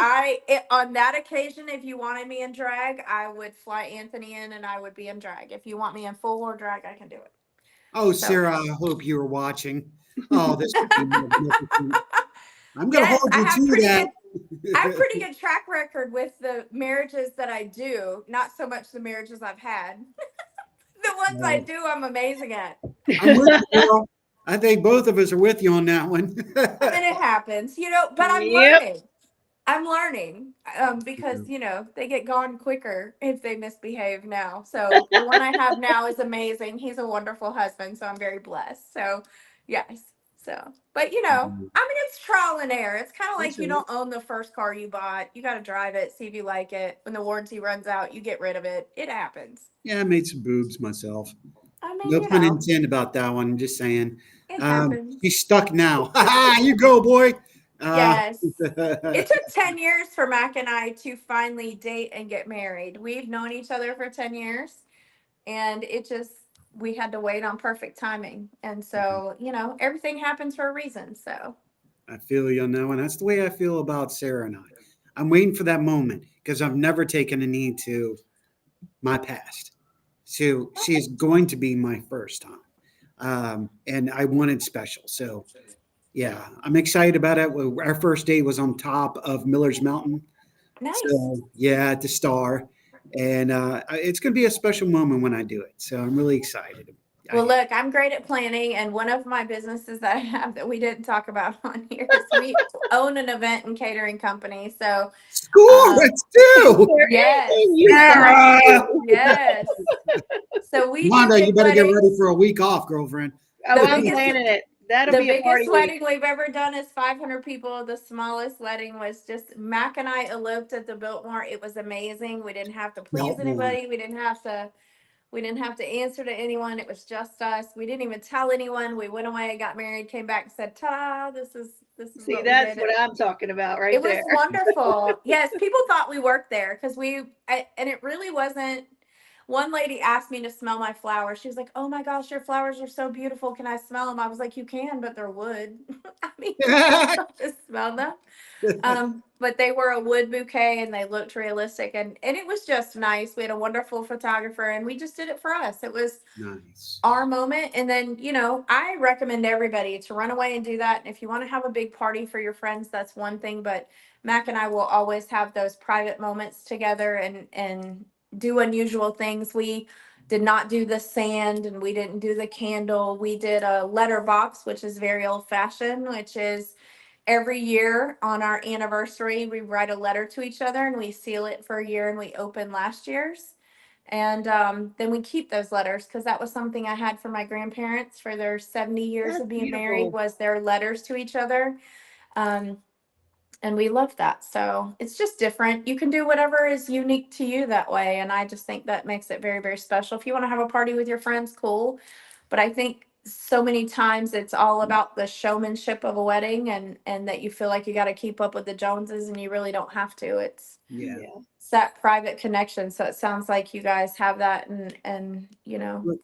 S5: on that occasion, if you wanted me in drag, I would fly Anthony in and I would be in drag. If you want me in full war drag, I can do it.
S3: Oh,
S5: So,
S3: Sarah, I hope you are watching. Oh, this would be magnificent. I'm going to
S5: yes,
S3: hold
S5: I
S3: you
S5: have
S3: to that.
S5: I have pretty good track record with the marriages that I do. Not so much the marriages I've had. The ones I do, I'm amazing at.
S3: I'm with you, girl. I think both of us are with you on that one.
S5: I mean, it happens, you know, but I'm
S4: Yep.
S5: learning. I'm learning because, you know, they get gone quicker if they misbehave now. So the one I have now is amazing. He's a wonderful husband. So I'm very blessed. So, yes. So, but you know, I mean, it's trial and error. It's kind of like you don't own the first car you bought. You got to drive it, see if you like it. When the warranty runs out, you get rid of it. It happens.
S3: Yeah, I made some boobs myself.
S5: I mean,
S3: No
S5: you
S3: pun
S5: know,
S3: intended about that one. I'm just saying.
S5: it happens.
S3: He's stuck now. You go, boy.
S5: Yes. It took 10 years for Mac and I to finally date and get married. We've known each other for 10 years and we had to wait on perfect timing. And so, you know, everything happens for a reason. So
S3: I feel you on that one. That's the way I feel about Sarah and I. I'm waiting for that moment because I've never taken a knee to my past. So she's going to be my first time. And I want it special. So yeah, I'm excited about it. Our first date was on top of Miller's Mountain.
S5: nice.
S3: So yeah, at the Star. And it's going to be a special moment when I do it. So I'm really excited.
S5: Well, look, I'm great at planning, and one of my businesses that I have that we didn't talk about on here is we own an event and catering company. So,
S3: Score it too.
S4: There
S5: yes,
S4: anything you
S3: Yeah.
S4: can do?
S5: yes. So we do
S3: Wanda,
S5: big
S3: you better get ready
S5: weddings.
S3: for a week off, girlfriend.
S4: Oh,
S5: The
S4: I'm
S5: biggest-
S4: planning it. That'll
S5: The
S4: be a party
S5: biggest
S4: week.
S5: wedding we've ever done is 500 people. The smallest wedding was just Mac and I eloped at the Biltmore. It was amazing. We didn't have to please
S3: Biltmore.
S5: anybody. We didn't have to answer to anyone. It was just us. We didn't even tell anyone. We went away, got married, came back, and said, "Ta! This is
S4: See,
S5: what
S4: that's
S5: we did."
S4: what I'm talking about right
S5: It was
S4: there.
S5: wonderful. Yes, people thought we worked there because and it really wasn't. One lady asked me to smell my flowers. She was like, "Oh my gosh, your flowers are so beautiful. Can I smell them?" I was like, "You can, but they're wood." I mean, you can't just smell them. But they were a wood bouquet and they looked realistic, and it was just nice. We had a wonderful photographer and we just did it for us. It was
S3: Nice.
S5: our moment. And then, I recommend everybody to run away and do that. And if you want to have a big party for your friends, that's one thing. But Mac and I will always have those private moments together and do unusual things. We did not do the sand and we didn't do the candle. We did a letterbox, which is very old fashioned, which is every year on our anniversary, we write a letter to each other and we seal it for a year and we open last year's. And then we keep those letters because that was something I had for my grandparents for their 70 years
S4: That's
S5: of being
S4: beautiful.
S5: married was their letters to each other. And we love that. So it's just different. You can do whatever is unique to you that way. And I just think that makes it very, very special. If you want to have a party with your friends, cool. But I think so many times it's all about the showmanship of a wedding and that you feel like you got to keep up with the Joneses and you really don't have to. It's that private connection. So it sounds like you guys have that and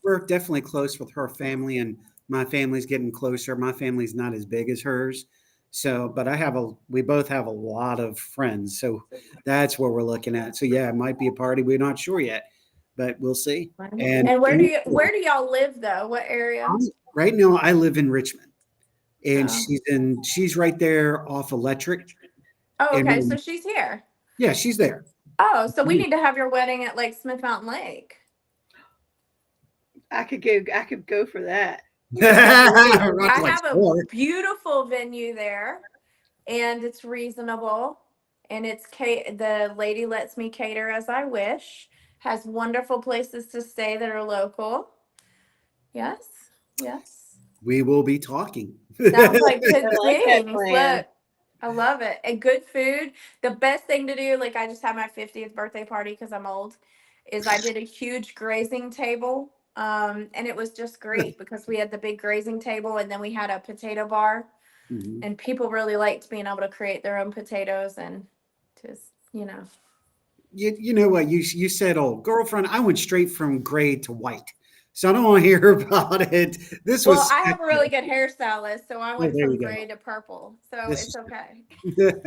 S3: We're definitely close with her family, and my family's getting closer. My family's not as big as hers. So, but we both have a lot of friends. So that's what we're looking at. So yeah, it might be a party. We're not sure yet, but we'll see.
S5: And where do y'all live though? What area?
S3: Right now I live in Richmond, and
S5: Oh.
S3: she's right there off Electric.
S5: Oh, okay.
S3: And
S5: So she's here.
S3: yeah, she's there.
S5: Oh, so we need to have your wedding at Lake Smith Mountain Lake.
S4: I could go for that.
S5: I have a beautiful venue there, and it's reasonable, and the lady lets me cater as I wish. Has wonderful places to stay that are local. Yes.
S3: We will be talking.
S5: Sounds like good
S4: I like that
S5: things.
S4: plan.
S5: Look, I love it. And good food. The best thing to do, like I just had my 50th birthday party because I'm old, is I did a huge grazing table. And it was just great because we had the big grazing table and then we had a potato bar.
S3: Mhm.
S5: And people really liked being able to create their own potatoes and just,
S3: You know what you said, "Oh, girlfriend, I went straight from gray to white, so I don't want to hear about it." This
S5: Well,
S3: was
S5: I have a really good hairstylist, so I went
S3: there
S5: from
S3: you go.
S5: gray to purple. So
S3: This
S5: it's
S3: is-
S5: okay.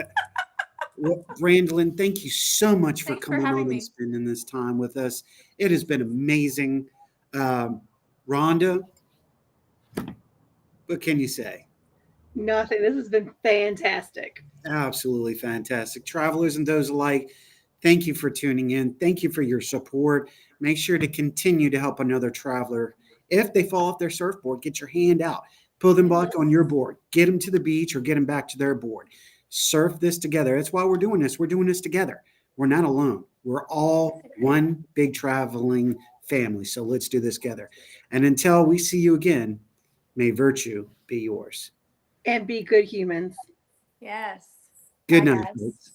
S3: Well, Brandelin, thank you so much for
S5: Thanks for
S3: coming
S5: having
S3: on
S5: me.
S3: and spending this time with us. It has been amazing. Rhonda, what can you say?
S4: Nothing. This has been fantastic.
S3: Absolutely fantastic. Travelers and those alike, thank you for tuning in. Thank you for your support. Make sure to continue to help another traveler. If they fall off their surfboard, get your hand out. Pull them back on your board. Get them to the beach or get them back to their board. Surf this together. That's why we're doing this. We're doing this together. We're not alone. We're all one big traveling family. So let's do this together. And until we see you again, may virtue be yours.
S4: And be good humans.
S5: Yes.
S3: Good
S5: Bye,
S3: night,
S5: guys.
S3: folks.